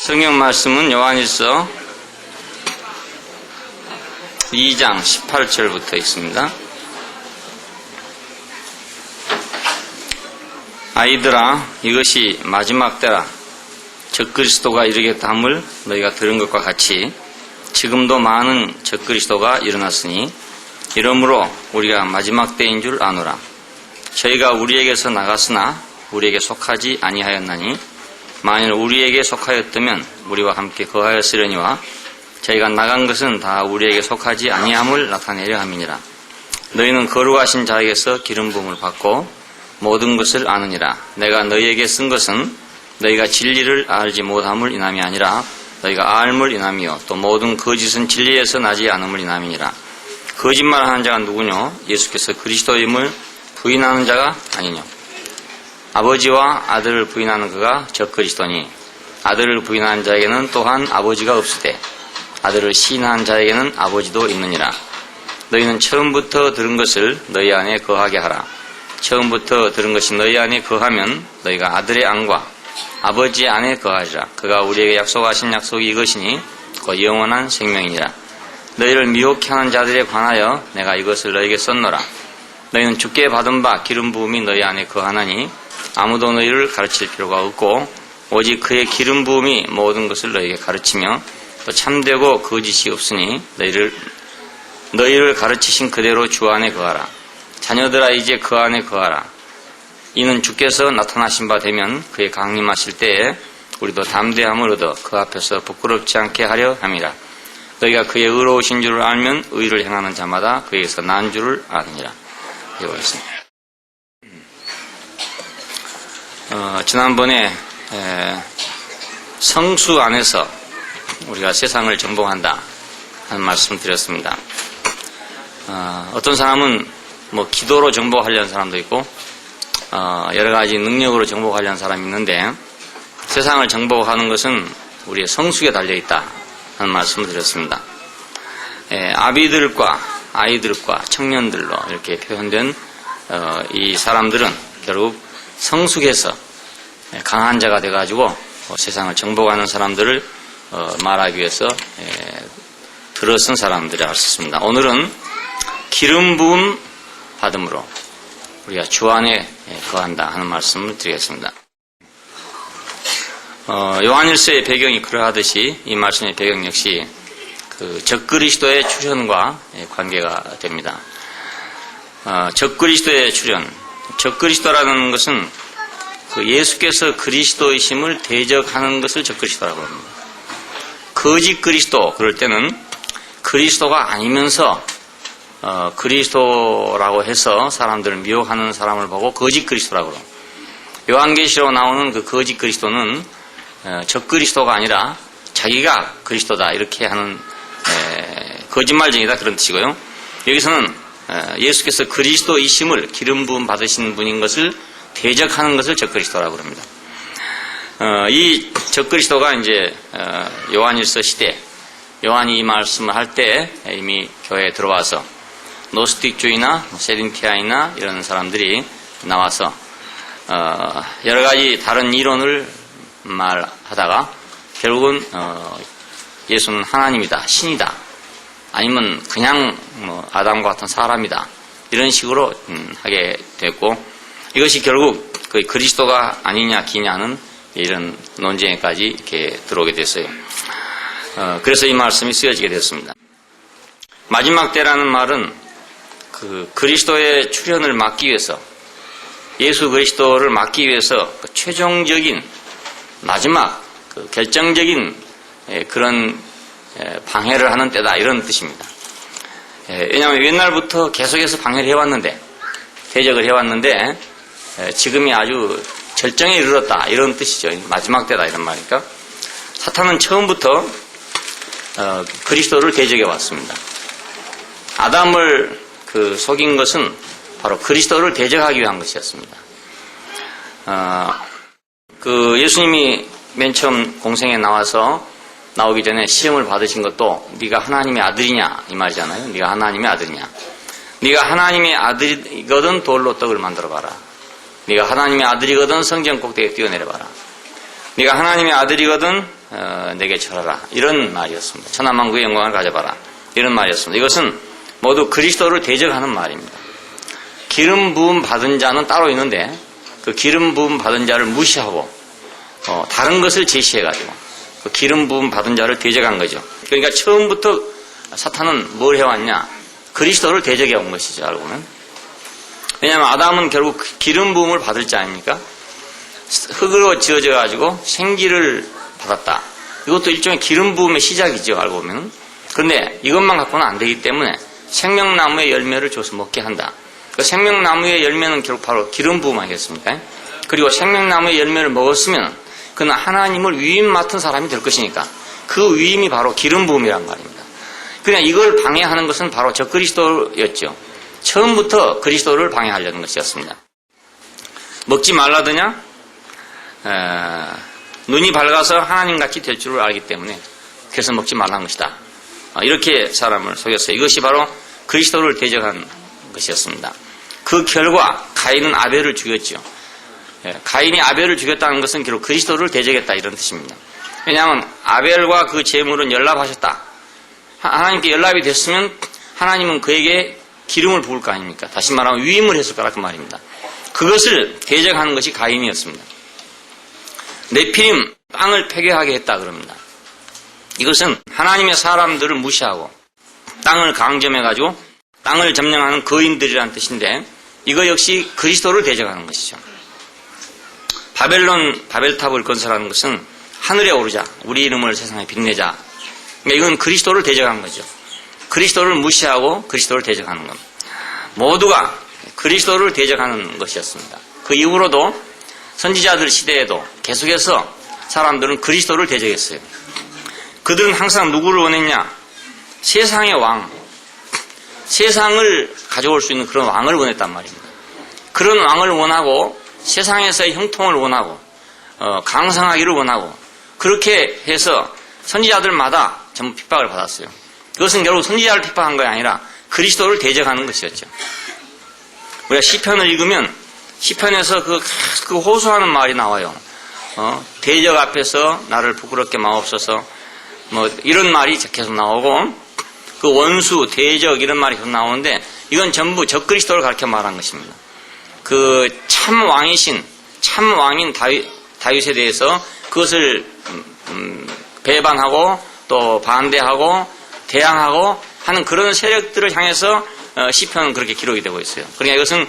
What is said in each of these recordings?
성경 말씀은 요한일서 2장 18절부터 있습니다. 아이들아, 이것이 마지막 때라. 적그리스도가 이르겠다함을 너희가 들은 것과 같이 지금도 많은 적그리스도가 일어났으니 이러므로 우리가 마지막 때인 줄 아노라. 저희가 우리에게서 나갔으나 우리에게 속하지 아니하였나니 만일 우리에게 속하였다면 우리와 함께 거하였으려니와 저희가 나간 것은 다 우리에게 속하지 아니함을 나타내려 함이니라. 너희는 거룩하신 자에게서 기름 부음을 받고 모든 것을 아느니라. 내가 너희에게 쓴 것은 너희가 진리를 알지 못함을 인함이 아니라 너희가 알물 인함이요 또 모든 거짓은 진리에서 나지 않음을 인함이니라. 거짓말하는 자가 누구뇨? 예수께서 그리스도임을 부인하는 자가 아니뇨. 아버지와 아들을 부인하는 그가 적그리스도니 아들을 부인하는 자에게는 또한 아버지가 없으되 아들을 시인하는 자에게는 아버지도 있느니라. 너희는 처음부터 들은 것을 너희 안에 거하게 하라. 처음부터 들은 것이 너희 안에 거하면 너희가 아들의 안과 아버지의 안에 거하리라. 그가 우리에게 약속하신 약속이 이것이니 곧 영원한 생명이니라. 너희를 미혹해 하는 자들에 관하여 내가 이것을 너희에게 썼노라. 너희는 주께 받은 바 기름 부음이 너희 안에 거하나니 아무도 너희를 가르칠 필요가 없고 오직 그의 기름 부음이 모든 것을 너희에게 가르치며 또 참되고 거짓이 없으니 너희를 가르치신 그대로 주 안에 거하라. 자녀들아, 이제 그 안에 거하라. 이는 주께서 나타나신 바 되면 그의 강림하실 때에 우리도 담대함을 얻어 그 앞에서 부끄럽지 않게 하려 함이라. 너희가 그의 의로우신 줄을 알면 의를 행하는 자마다 그에게서 난 줄을 아느니라. 이거였습니다. 지난번에 성수 안에서 우리가 세상을 정복한다 하는 말씀을 드렸습니다. 어떤 사람은 기도로 정복하려는 사람도 있고 여러 가지 능력으로 정복하려는 사람이 있는데 세상을 정복하는 것은 우리의 성숙에 달려있다 하는 말씀을 드렸습니다. 아비들과 아이들과 청년들로 이렇게 표현된 이 사람들은 결국 성숙해서 강한 자가 돼가지고 세상을 정복하는 사람들을 말하기 위해서 들어선 사람들이라고 할 수 있습니다. 오늘은 기름 부음 받음으로 우리가 주 안에 거한다 하는 말씀을 드리겠습니다. 요한일서의 배경이 그러하듯이 이 말씀의 배경 역시 그 적그리스도의 출현과 관계가 됩니다. 적그리스도의 출현, 적그리스도라는 것은 그 예수께서 그리스도이심을 대적하는 것을 적그리스도라고 합니다. 거짓 그리스도, 그럴 때는 그리스도가 아니면서 그리스도라고 해서 사람들을 미혹하는 사람을 보고 거짓 그리스도라고 합니다. 요한계시록 나오는 그 거짓 그리스도는 적그리스도가 아니라 자기가 그리스도다 이렇게 하는 거짓말쟁이다 그런 뜻이고요. 여기서는 예수께서 그리스도이심을 기름 부음 받으신 분인 것을 대적하는 것을 적그리스도라고 합니다. 이 적그리스도가 이제 요한일서 시대 요한이 이 말씀을 할 때 이미 교회에 들어와서 노스틱주의나 세린피아이나 이런 사람들이 나와서 여러 가지 다른 이론을 말하다가 결국은 예수는 하나님이다, 신이다, 아니면 그냥 아담과 같은 사람이다 이런 식으로 하게 됐고 이것이 결국 그 그리스도가 아니냐 기냐는 이런 논쟁에까지 이렇게 들어오게 됐어요. 그래서 이 말씀이 쓰여지게 됐습니다. 마지막 때라는 말은 그 그리스도의 출현을 막기 위해서 예수 그리스도를 막기 위해서 그 최종적인 마지막 그 결정적인 그런 방해를 하는 때다 이런 뜻입니다. 왜냐하면 옛날부터 계속해서 방해를 해왔는데 대적을 해왔는데 지금이 아주 절정에 이르렀다 이런 뜻이죠. 마지막 때다 이런 말이니까 사탄은 처음부터 그리스도를 대적해 왔습니다. 아담을 속인 것은 바로 그리스도를 대적하기 위한 것이었습니다. 예수님이 맨 처음 공생에 나오기 전에 시험을 받으신 것도 네가 하나님의 아들이냐 이 말이잖아요. 네가 하나님의 아들이냐. 네가 하나님의 아들이거든 돌로 떡을 만들어 봐라. 네가 하나님의 아들이거든 성전 꼭대기에 뛰어내려 봐라. 네가 하나님의 아들이거든 내게 절하라. 이런 말이었습니다. 천하만국의 영광을 가져봐라. 이런 말이었습니다. 이것은 모두 그리스도를 대적하는 말입니다. 기름 부음 받은 자는 따로 있는데 그 기름 부음 받은 자를 무시하고 다른 것을 제시해가지고 그 기름 부음 받은 자를 대적한 거죠. 그러니까 처음부터 사탄은 뭘 해왔냐? 그리스도를 대적해 온 것이죠. 알고 보면. 왜냐하면 아담은 결국 기름 부음을 받을 자 아닙니까? 흙으로 지어져 가지고 생기를 받았다. 이것도 일종의 기름 부음의 시작이죠. 알고 보면. 그런데 이것만 갖고는 안 되기 때문에 생명나무의 열매를 줘서 먹게 한다. 그 생명나무의 열매는 결국 바로 기름 부음 아니겠습니까? 그리고 생명나무의 열매를 먹었으면 그는 하나님을 위임 맡은 사람이 될 것이니까 그 위임이 바로 기름 부음이란 말입니다. 그냥 이걸 방해하는 것은 바로 저 그리스도였죠. 처음부터 그리스도를 방해하려는 것이었습니다. 먹지 말라더냐? 눈이 밝아서 하나님같이 될 줄을 알기 때문에 그래서 먹지 말라는 것이다. 이렇게 사람을 속였어요. 이것이 바로 그리스도를 대적한 것이었습니다. 그 결과 가인은 아벨을 죽였죠. 가인이 아벨을 죽였다는 것은 결국 그리스도를 대적했다 이런 뜻입니다. 왜냐하면 아벨과 그 제물은 연합하셨다. 하나님께 연합이 됐으면 하나님은 그에게 기름을 부을 거 아닙니까? 다시 말하면 위임을 했을 거라 그 말입니다. 그것을 대적하는 것이 가인이었습니다. 네피림 땅을 폐괴하게 했다 그럽니다. 이것은 하나님의 사람들을 무시하고 땅을 강점해가지고 땅을 점령하는 거인들이라는 뜻인데 이거 역시 그리스도를 대적하는 것이죠. 바벨탑을 건설하는 것은 하늘에 오르자 우리 이름을 세상에 빛내자. 그러니까 이건 그리스도를 대적한 거죠. 그리스도를 무시하고 그리스도를 대적하는 것. 모두가 그리스도를 대적하는 것이었습니다. 그 이후로도 선지자들 시대에도 계속해서 사람들은 그리스도를 대적했어요. 그들은 항상 누구를 원했냐? 세상의 왕, 세상을 가져올 수 있는 그런 왕을 원했단 말입니다. 그런 왕을 원하고 세상에서의 형통을 원하고 강성하기를 원하고 그렇게 해서 선지자들마다 전부 핍박을 받았어요. 그것은 결국 선지자를 핍박한 것이 아니라 그리스도를 대적하는 것이었죠. 우리가 시편을 읽으면 시편에서 그 호소하는 말이 나와요. 대적 앞에서 나를 부끄럽게 마옵소서. 이런 말이 계속 나오고 그 원수, 대적 이런 말이 계속 나오는데 이건 전부 적그리스도를 가르쳐 말한 것입니다. 그 참 왕이신 참 왕인 다윗에 대해서 그것을 배반하고 또 반대하고 대항하고 하는 그런 세력들을 향해서 시편은 그렇게 기록이 되고 있어요. 그러니까 이것은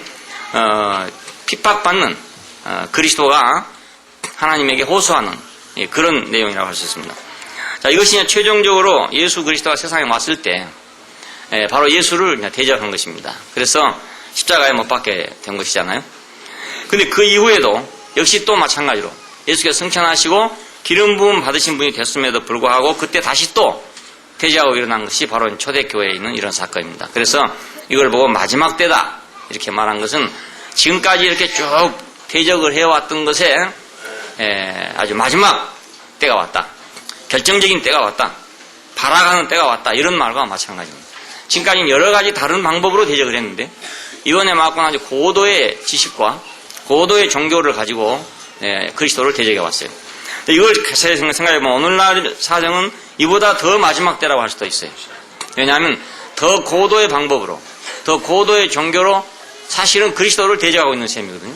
핍박받는 그리스도가 하나님에게 호소하는 그런 내용이라고 할 수 있습니다. 자, 이것이 최종적으로 예수 그리스도가 세상에 왔을 때 바로 예수를 대적한 것입니다. 그래서 십자가에 못 박게 된 것이잖아요. 근데 그 이후에도 역시 또 마찬가지로 예수께서 승천하시고 기름 부음 받으신 분이 됐음에도 불구하고 그때 다시 또 대적하고 일어난 것이 바로 초대교회에 있는 이런 사건입니다. 그래서 이걸 보고 마지막 때다 이렇게 말한 것은 지금까지 이렇게 쭉 대적을 해왔던 것에 아주 마지막 때가 왔다. 결정적인 때가 왔다. 발악하는 때가 왔다. 이런 말과 마찬가지입니다. 지금까지는 여러 가지 다른 방법으로 대적을 했는데 이번에 맞고는 아주 고도의 지식과 고도의 종교를 가지고 그리스도를 대적해 왔어요. 이걸 생각해보면 오늘날 사정은 이보다 더 마지막 때라고 할 수도 있어요. 왜냐하면 더 고도의 방법으로 더 고도의 종교로 사실은 그리스도를 대적하고 있는 셈이거든요.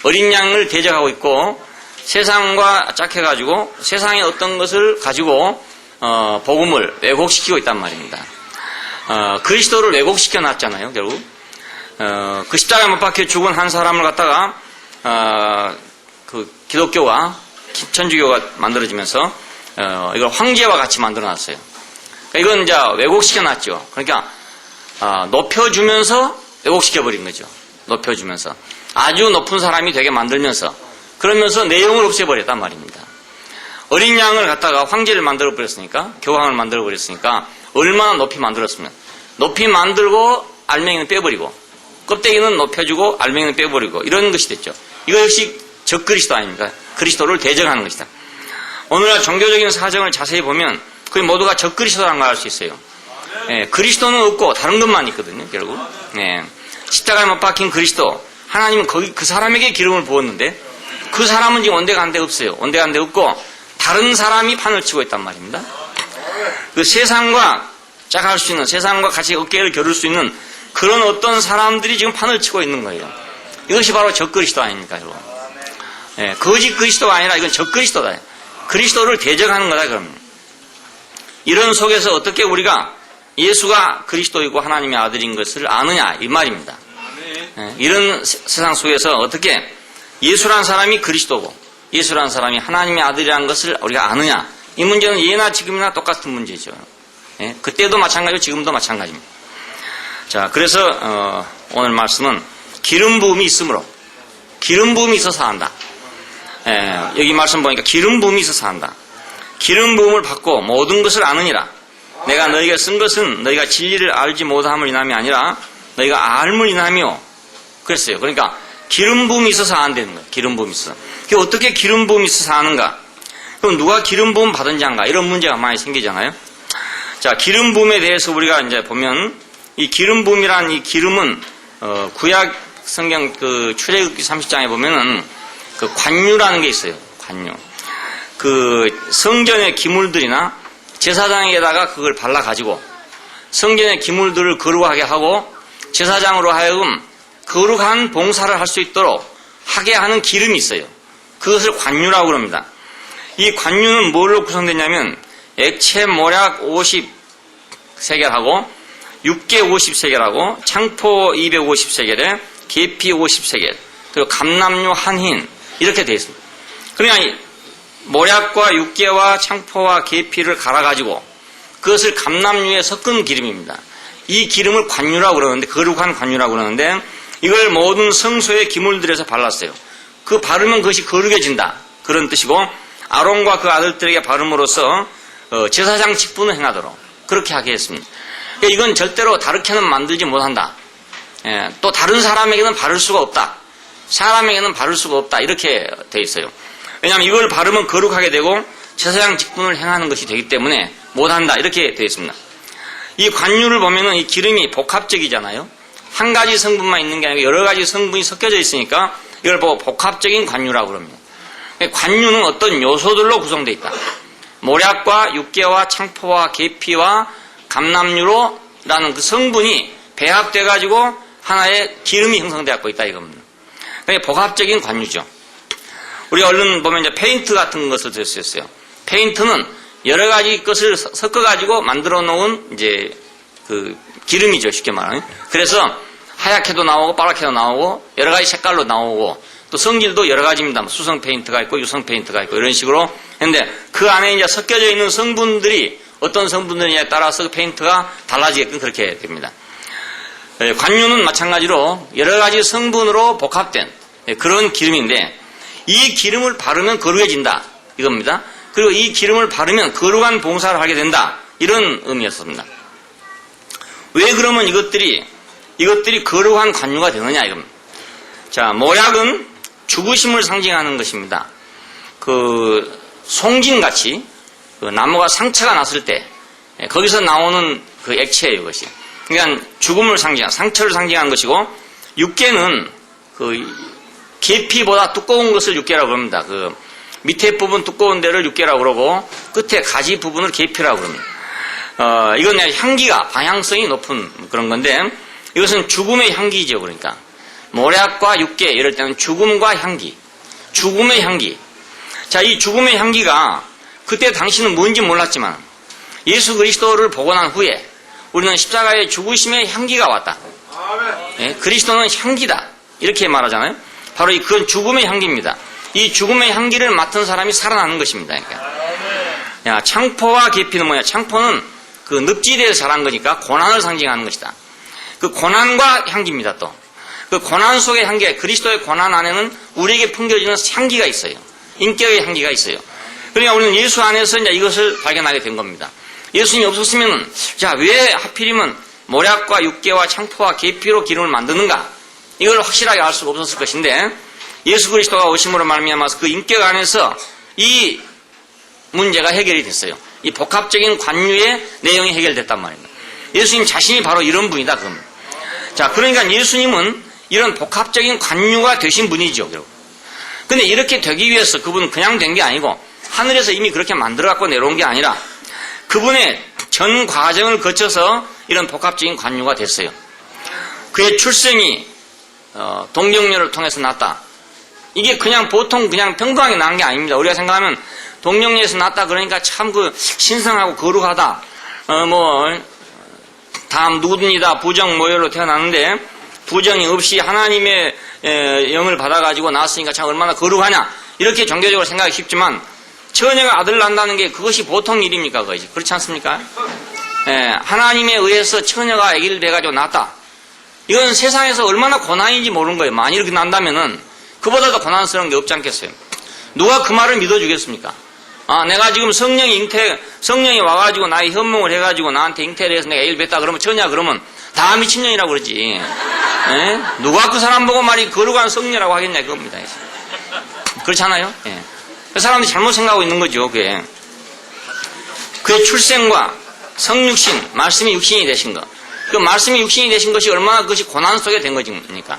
어린 양을 대적하고 있고 세상과 짝해가지고 세상의 어떤 것을 가지고 복음을 왜곡시키고 있단 말입니다. 그리스도를 왜곡시켜 놨잖아요. 결국 그 십자가에 못 박혀 죽은 한 사람을 갖다가 그 기독교와 천주교가 만들어지면서 이걸 황제와 같이 만들어놨어요. 그러니까 이건 이제 왜곡시켜놨죠. 그러니까 높여주면서 왜곡시켜버린 거죠. 높여주면서 아주 높은 사람이 되게 만들면서 그러면서 내용을 없애버렸단 말입니다. 어린 양을 갖다가 황제를 만들어버렸으니까 교황을 만들어버렸으니까 얼마나 높이 만들었으면 높이 만들고 알맹이는 빼버리고 껍데기는 높여주고 알맹이는 빼버리고 이런 것이 됐죠. 이거 역시 적그리스도 아닙니까? 그리스도를 대적하는 것이다. 오늘날 종교적인 사정을 자세히 보면 거의 모두가 적그리스도라는 걸 알 수 있어요. 그리스도는 없고 다른 것만 있거든요. 결국 십자가에 못 박힌 그리스도 하나님은 거기 그 사람에게 기름을 부었는데 그 사람은 지금 온데간데 없어요. 온데간데 없고 다른 사람이 판을 치고 있단 말입니다. 그 세상과 짝할 수 있는, 세상과 같이 어깨를 겨룰 수 있는 그런 어떤 사람들이 지금 판을 치고 있는 거예요. 이것이 바로 적그리스도 아닙니까, 여러분? 예, 거짓 그리스도가 아니라 이건 적그리스도다. 그리스도를 대적하는 거다, 그러면. 이런 속에서 어떻게 우리가 예수가 그리스도이고 하나님의 아들인 것을 아느냐, 이 말입니다. 예, 이런 세상 속에서 어떻게 예수란 사람이 그리스도고 예수란 사람이 하나님의 아들이라는 것을 우리가 아느냐, 이 문제는 예나 지금이나 똑같은 문제죠. 예, 그때도 마찬가지고 지금도 마찬가지입니다. 자, 그래서 오늘 말씀은 기름 부음이 있으므로, 기름 부음이 있어서 한다. 예, 여기 말씀 보니까 기름 부음이 있어서 한다. 기름 부음을 받고 모든 것을 아느니라. 내가 너희가 쓴 것은 너희가 진리를 알지 못함을 인함이 아니라 너희가 알물 인함이요. 그랬어요. 그러니까 기름 부음이 있어서 안 되는 거예요. 기름 부음이 있어서. 어떻게 기름 부음이 있어서 하는가? 그럼 누가 기름 부음 받은 자인가? 이런 문제가 많이 생기잖아요. 자, 기름 부음에 대해서 우리가 이제 보면 이 기름 부음이란 이 기름은 구약 성경 그 출애굽기 30장에 보면은 그 관유라는 게 있어요. 관유. 그 성전의 기물들이나 제사장에다가 그걸 발라 가지고 성전의 기물들을 거룩하게 하고 제사장으로 하여금 거룩한 봉사를 할 수 있도록 하게 하는 기름이 있어요. 그것을 관유라고 그럽니다. 이 관유는 뭘로 구성되냐면 액체 모략 50세겔하고 육개 50세겔하고 창포 250세겔에 계피 50세겔 그리고 감람류 한 흰 이렇게 되어 있습니다. 그러니까 모략과 육개와 창포와 계피를 갈아가지고 그것을 감람류에 섞은 기름입니다. 이 기름을 관유라고 그러는데, 거룩한 관유라고 그러는데 이걸 모든 성소의 기물들에서 발랐어요. 그 바르면 그것이 거룩해진다, 그런 뜻이고 아론과 그 아들들에게 바름으로써 제사장 직분을 행하도록 그렇게 하게 했습니다. 그러니까 이건 절대로 다르게는 만들지 못한다. 예, 또 다른 사람에게는 바를 수가 없다. 사람에게는 바를 수가 없다. 이렇게 돼 있어요. 왜냐하면 이걸 바르면 거룩하게 되고 제사장 직분을 행하는 것이 되기 때문에 못한다. 이렇게 되어 있습니다. 이 관유를 보면은 이 기름이 복합적이잖아요. 한 가지 성분만 있는 게 아니고 여러 가지 성분이 섞여져 있으니까 이걸 보고 복합적인 관유라고 그럽니다. 관유는 어떤 요소들로 구성되어 있다. 모략과 육개와 창포와 계피와 감람류로라는 그 성분이 배합돼 가지고 하나의 기름이 형성되고 있다 이겁니다. 그게 복합적인 관유죠. 우리가 얼른 보면 이제 페인트 같은 것을 들 수 있어요. 페인트는 여러 가지 것을 섞어 가지고 만들어 놓은 이제 그 기름이죠, 쉽게 말하면. 그래서 하얗게도 나오고 빨갛게도 나오고 여러 가지 색깔로 나오고 또 성질도 여러 가지입니다. 수성 페인트가 있고 유성 페인트가 있고 이런 식으로 했는데 그 안에 이제 섞여져 있는 성분들이 어떤 성분들이냐에 따라서 그 페인트가 달라지게끔 그렇게 됩니다. 관유는 마찬가지로 여러 가지 성분으로 복합된 그런 기름인데 이 기름을 바르면 거룩해진다 이겁니다. 그리고 이 기름을 바르면 거룩한 봉사를 하게 된다 이런 의미였습니다. 왜 그러면 이것들이 거룩한 관유가 되느냐 이겁니다. 자, 모략은 죽으심을 상징하는 것입니다. 그 송진같이 그 나무가 상처가 났을 때 거기서 나오는 그 액체예요, 이것이. 그러니까 죽음을 상징하는, 상처를 상징하는 것이고, 육개는 그 계피보다 두꺼운 것을 육개라고 그럽니다. 그 밑에 부분 두꺼운 데를 육개라고 그러고 끝에 가지 부분을 계피라고 그럽니다. 이건 향기가 방향성이 높은 그런 건데 이것은 죽음의 향기죠. 그러니까 모략과 육개 이럴 때는 죽음과 향기, 죽음의 향기. 자, 이 죽음의 향기가 그때 당시는 뭔지 몰랐지만 예수 그리스도를 보고 난 후에 우리는 십자가의 죽으심의 향기가 왔다. 예, 그리스도는 향기다 이렇게 말하잖아요. 바로 그건 죽음의 향기입니다. 이 죽음의 향기를 맡은 사람이 살아나는 것입니다. 그러니까. 야, 창포와 계피는 뭐냐? 창포는 그 늪지대에서 자란 거니까 고난을 상징하는 것이다. 그 고난과 향기입니다. 또 그 고난 속의 향기, 그리스도의 고난 안에는 우리에게 풍겨지는 향기가 있어요. 인격의 향기가 있어요. 그러니까 우리는 예수 안에서 이제 이것을 발견하게 된 겁니다. 예수님이 없었으면은, 자, 왜 하필이면 모략과 육개와 창포와 계피로 기름을 만드는가? 이걸 확실하게 알 수가 없었을 것인데, 예수 그리스도가 오심으로 말미암아서 그 인격 안에서 이 문제가 해결이 됐어요. 이 복합적인 관유의 내용이 해결됐단 말입니다. 예수님 자신이 바로 이런 분이다, 그럼. 자, 그러니까 예수님은 이런 복합적인 관유가 되신 분이죠, 결국. 근데 이렇게 되기 위해서 그분은 그냥 된 게 아니고, 하늘에서 이미 그렇게 만들어갖고 내려온 게 아니라 그분의 전 과정을 거쳐서 이런 복합적인 관유가 됐어요. 그의 출생이 동정녀를 통해서 났다. 이게 그냥 보통 그냥 평범하게 난 게 아닙니다. 우리가 생각하면 동정녀에서 났다 그러니까 참 그 신성하고 거룩하다. 다음 누구든이다 부정 모혈로 태어났는데 부정이 없이 하나님의 영을 받아가지고 낳았으니까 참 얼마나 거룩하냐 이렇게 종교적으로 생각하기 쉽지만 처녀가 아들 낳는다는 게 그것이 보통 일입니까? 그것이 그렇지 않습니까? 하나님에 의해서 처녀가 아기를 돼가지고 낳았다. 이건 세상에서 얼마나 고난인지 모르는 거예요. 만일 이렇게 난다면은 그보다 더 고난스러운 게 없지 않겠어요? 누가 그 말을 믿어주겠습니까? 내가 지금 성령이 와가지고 나의 현몽을 해가지고 나한테 잉태를 해서 내가 애를 뱉다 그러면 처냐 그러면 다 미친년이라고 그러지. 누가 그 사람 보고 말이 거룩한 성녀라고 하겠냐 그겁니다. 그렇잖아요? 그 사람들이 잘못 생각하고 있는 거죠. 그게. 그의 출생과 성육신, 말씀이 육신이 되신 것. 그 말씀이 육신이 되신 것이 얼마나 그것이 고난 속에 된 것입니까?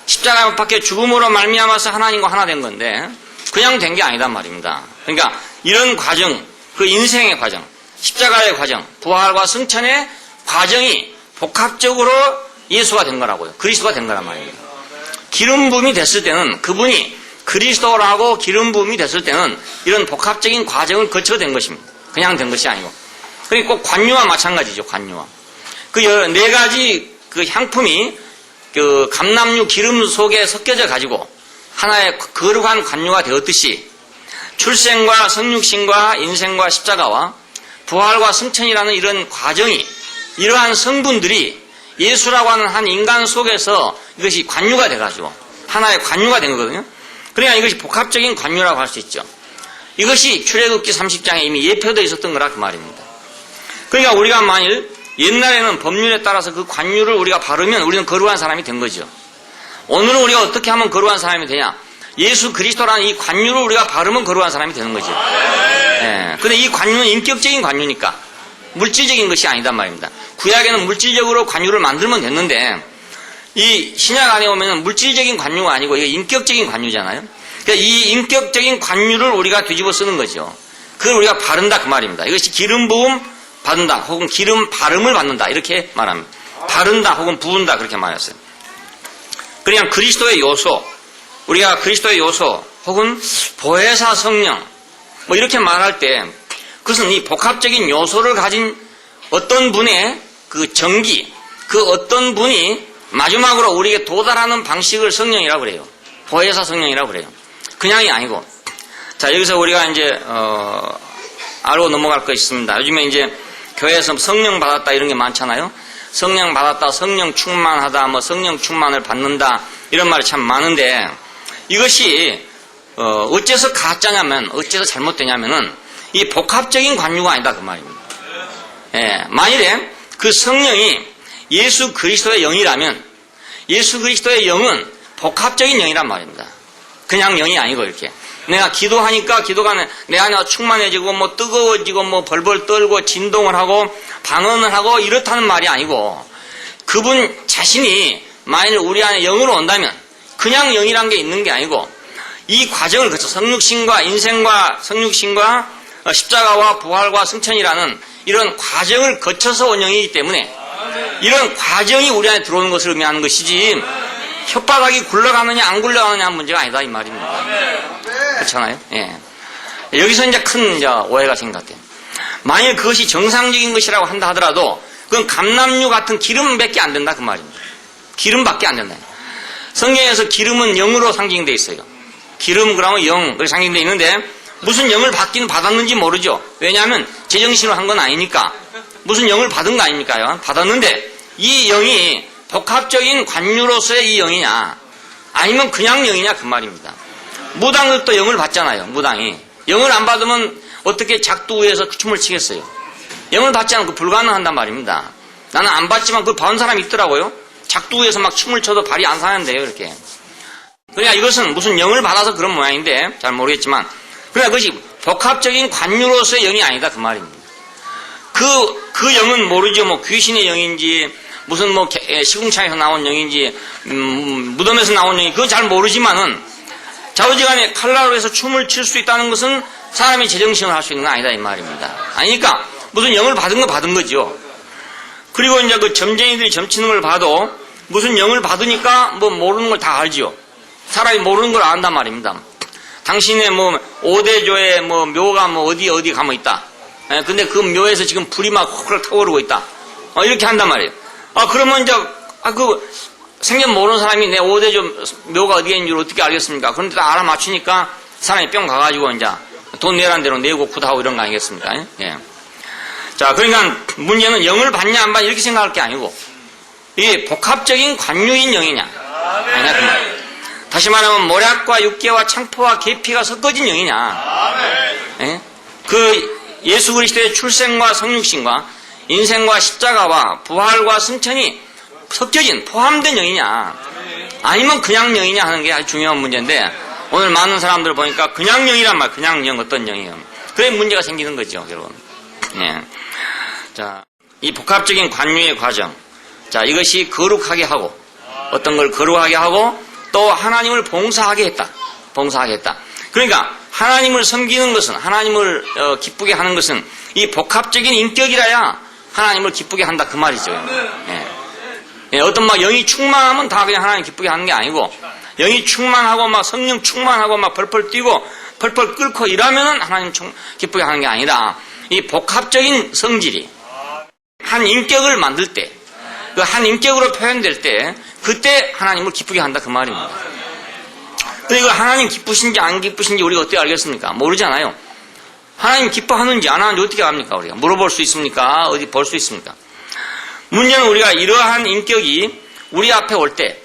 십자가 밖에 죽음으로 말미암아서 하나님과 하나 된 건데 그냥 된 게 아니단 말입니다. 그러니까 이런 과정, 그 인생의 과정, 십자가의 과정, 부활과 승천의 과정이 복합적으로 예수가 된 거라고요. 그리스도가 된 거란 말입니다. 기름 부음이 됐을 때는 그분이 그리스도라고 기름 부음이 됐을 때는 이런 복합적인 과정을 거쳐 된 것입니다. 그냥 된 것이 아니고. 그리고 꼭 관유와 마찬가지죠. 관유와. 그 네 가지 그 향품이 그 감람류 기름 속에 섞여져 가지고 하나의 거룩한 관유가 되었듯이 출생과 성육신과 인생과 십자가와 부활과 승천이라는 이런 과정이 이러한 성분들이 예수라고 하는 한 인간 속에서 이것이 관유가 돼가지고 하나의 관유가 된 거거든요. 그러니까 이것이 복합적인 관유라고 할 수 있죠. 이것이 출애굽기 30장에 이미 예표되어 있었던 거라 그 말입니다. 그러니까 우리가 만일 옛날에는 법률에 따라서 그 관유를 우리가 바르면 우리는 거룩한 사람이 된 거죠. 오늘은 우리가 어떻게 하면 거룩한 사람이 되냐? 예수 그리스도라는 이 관유를 우리가 바르면 거룩한 사람이 되는 거죠. 근데 이 관유는 인격적인 관유니까 물질적인 것이 아니단 말입니다. 구약에는 물질적으로 관유를 만들면 됐는데 이 신약 안에 오면 물질적인 관유가 아니고 이게 인격적인 관유잖아요. 그러니까 이 인격적인 관유를 우리가 뒤집어 쓰는 거죠. 그걸 우리가 바른다 그 말입니다. 이것이 기름 부음 받는다 혹은 기름 바름을 받는다 이렇게 말합니다. 바른다 혹은 부은다 그렇게 말했어요. 그냥 그리스도의 요소, 우리가 그리스도의 요소 혹은 보혜사 성령 뭐 이렇게 말할 때 그것은 이 복합적인 요소를 가진 어떤 분의 그 정기, 그 어떤 분이 마지막으로 우리에게 도달하는 방식을 성령이라고 그래요. 보혜사 성령이라고 그래요. 그냥이 아니고. 자, 여기서 우리가 이제 알고 넘어갈 거 있습니다. 요즘에 이제 교회에서 성령 받았다 이런 게 많잖아요. 성령 받았다, 성령 충만하다, 뭐 성령 충만을 받는다 이런 말이 참 많은데 이것이 어째서 가짜냐면 어째서 잘못되냐면은 이 복합적인 관유가 아니다 그 말입니다. 만일에 그 성령이 예수 그리스도의 영이라면 예수 그리스도의 영은 복합적인 영이란 말입니다. 그냥 영이 아니고 이렇게 내가 기도하니까 기도가 내 안에 충만해지고 뭐 뜨거워지고 뭐 벌벌 떨고 진동을 하고 방언을 하고 이렇다는 말이 아니고 그분 자신이 만일 우리 안에 영으로 온다면 그냥 영이란 게 있는 게 아니고 이 과정을 거쳐 성육신과 인생과 성육신과 십자가와 부활과 승천이라는 이런 과정을 거쳐서 온 영이기 때문에 이런 과정이 우리 안에 들어오는 것을 의미하는 것이지 혓바닥이 굴러가느냐 안 굴러가느냐 하는 문제가 아니다 이 말입니다. 그렇잖아요. 여기서 이제 큰 오해가 생겼대요. 만일 그것이 정상적인 것이라고 한다 하더라도 그건 감람류 같은 기름밖에 안 된다 그 말입니다. 기름밖에 안 된다. 성경에서 기름은 영으로 상징되어 있어요. 기름 그러면 영 상징되어 있는데 무슨 영을 받긴 받았는지 모르죠. 왜냐하면 제정신으로 한 건 아니니까 무슨 영을 받은 거 아닙니까? 받았는데 이 영이 복합적인 관유로서의 이 영이냐 아니면 그냥 영이냐 그 말입니다. 무당들도 영을 받잖아요. 무당이 영을 안 받으면 어떻게 작두에서 춤을 추겠어요? 영을 받지 않으면 불가능한단 말입니다. 나는 안 받지만 그걸 받은 사람이 있더라고요. 작두에서 막 춤을 춰도 발이 안 사는데요 이렇게. 그러니까 이것은 무슨 영을 받아서 그런 모양인데 잘 모르겠지만 그러니까 그것이 복합적인 관유로서의 영이 아니다 그 말입니다. 그 영은 모르죠. 뭐 귀신의 영인지 무슨 뭐 시궁창에서 나온 영인지 무덤에서 나온 영인지 그건 잘 모르지만은 좌우지간에 칼날로 해서 춤을 출 수 있다는 것은 사람이 제정신을 할 수 있는 건 아니다 이 말입니다. 아니니까 무슨 영을 받은 거 받은 거죠. 그리고 이제 그 점쟁이들이 점치는 걸 봐도 무슨 영을 받으니까 뭐 모르는 걸 다 알지요. 사람이 모르는 걸 안단 말입니다. 당신의 뭐 오대조의 뭐 묘가 뭐 어디 가면 있다. 근데 그 묘에서 지금 불이 막 확 타오르고 있다. 이렇게 한단 말이에요. 그러면 이제 그 생전 모르는 사람이 내 오대조 묘가 어디에 있는지 어떻게 알겠습니까? 그런데 다 알아맞추니까 사람이 뿅 가가지고 이제 돈 내란 대로 내고 구다하고 이런 거 아니겠습니까? 예. 자, 그러니까 문제는 영을 받냐 안 받냐 이렇게 생각할 게 아니고 이게 복합적인 관유인 영이냐 아니냐 그 말. 다시 말하면 모략과 육계와 창포와 계피가 섞어진 영이냐. 예? 그 예수 그리스도의 출생과 성육신과 인생과 십자가와 부활과 승천이 섞여진 포함된 영이냐 아니면 그냥 영이냐 하는 게 아주 중요한 문제인데 오늘 많은 사람들 보니까 그냥 영이란 말, 그냥 영 어떤 영이에요. 그래 문제가 생기는 거죠, 여러분. 예. 자, 이 복합적인 관유의 과정. 자, 이것이 거룩하게 하고 어떤 걸 거룩하게 하고 또 하나님을 봉사하게 했다. 봉사하게 했다. 그러니까 하나님을 섬기는 것은 하나님을 기쁘게 하는 것은 이 복합적인 인격이라야 하나님을 기쁘게 한다 그 말이죠. 예. 예, 어떤 막 영이 충만하면 다 그냥 하나님 기쁘게 하는 게 아니고 영이 충만하고 막 성령 충만하고 막 펄펄 뛰고 펄펄 끓고 이러면은 하나님 기쁘게 하는 게 아니다. 이 복합적인 성질이 한 인격을 만들 때, 그 한 인격으로 표현될 때, 그때 하나님을 기쁘게 한다 그 말입니다. 그리고 하나님 기쁘신지 안 기쁘신지 우리가 어떻게 알겠습니까? 모르잖아요. 하나님 기뻐하는지 안 하는지 어떻게 압니까? 우리가 물어볼 수 있습니까? 어디 볼 수 있습니까? 문제는 우리가 이러한 인격이 우리 앞에 올 때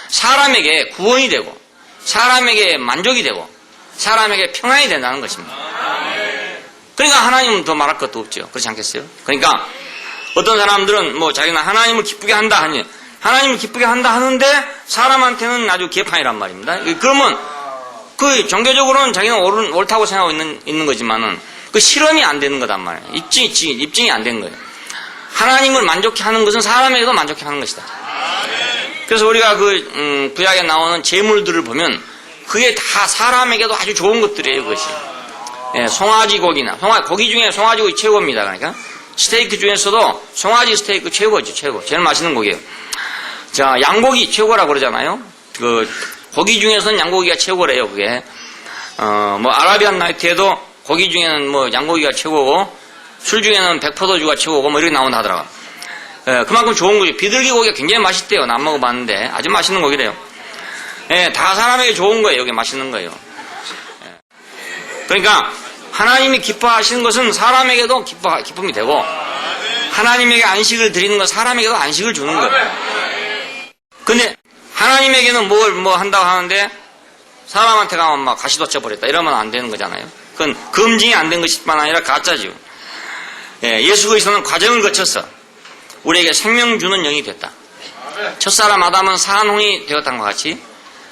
사람에게 구원이 되고 사람에게 만족이 되고 사람에게 평안이 된다는 것입니다. 그러니까 하나님은 더 말할 것도 없죠. 그렇지 않겠어요? 그러니까 어떤 사람들은 뭐 자기는 하나님을 기쁘게 한다 하니 하나님을 기쁘게 한다 하는데 사람한테는 아주 개판이란 말입니다. 그러면 그 종교적으로는 자기는 옳다고 생각하고 있는 거지만은 그 실험이 안 되는 거단 말이에요. 입증이 안 된 거예요. 하나님을 만족해 하는 것은 사람에게도 만족해 하는 것이다. 그래서 우리가 그 구약에 나오는 제물들을 보면 그게 다 사람에게도 아주 좋은 것들이에요. 그것이. 예, 송아지 고기나 고기 중에 송아지 고기 최고입니다. 그러니까 스테이크 중에서도 송아지 스테이크 최고죠. 최고. 제일 맛있는 고기예요. 자, 양고기 최고라고 그러잖아요. 그 고기 중에서는 양고기가 최고래요. 그게 뭐 아라비안 나이트에도 고기 중에는 뭐 양고기가 최고고 술 중에는 백포도주가 최고고 뭐 이렇게 나온다 하더라고요. 예, 그만큼 좋은 거죠. 비둘기 고기가 굉장히 맛있대요. 난 먹어봤는데 아주 맛있는 고기래요. 예, 다 사람에게 좋은 거예요. 이게 맛있는 거예요. 예. 그러니까 하나님이 기뻐하시는 것은 사람에게도 기쁨이 되고 하나님에게 안식을 드리는 건 사람에게도 안식을 주는 거예요. 근데 하나님에게는 뭐 한다고 하는데 사람한테 가면 막 가시도 쳐버렸다 이러면 안 되는 거잖아요. 그건 검증이 안 된 것뿐만 아니라 가짜지요. 예, 예수 그리스도는 과정을 거쳐서 우리에게 생명 주는 영이 됐다. 첫사람 아담은 산홍이 되었던 것 같이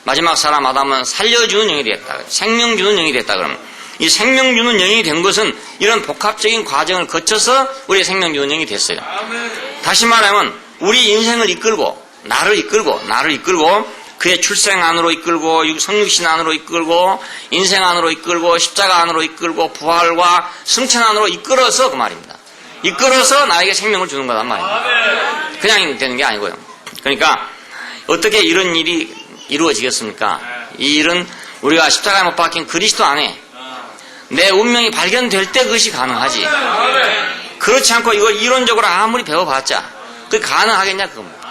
마지막 사람 아담은 살려주는 영이 되었다. 생명 주는 영이 됐다. 그러면 이 생명 주는 영이 된 것은 이런 복합적인 과정을 거쳐서 우리의 생명 주는 영이 됐어요. 다시 말하면 우리 인생을 이끌고 나를 이끌고 그의 출생 안으로 이끌고 성육신 안으로 이끌고 인생 안으로 이끌고 십자가 안으로 이끌고 부활과 승천 안으로 이끌어서 그 말입니다. 이끌어서 나에게 생명을 주는 거란 말입니다. 그냥 되는 게 아니고요. 그러니까 어떻게 이런 일이 이루어지겠습니까? 이 일은 우리가 십자가에 못 박힌 그리스도 안에 내 운명이 발견될 때 그것이 가능하지. 그렇지 않고 이걸 이론적으로 아무리 배워봤자 그게 가능하겠냐 그겁니다.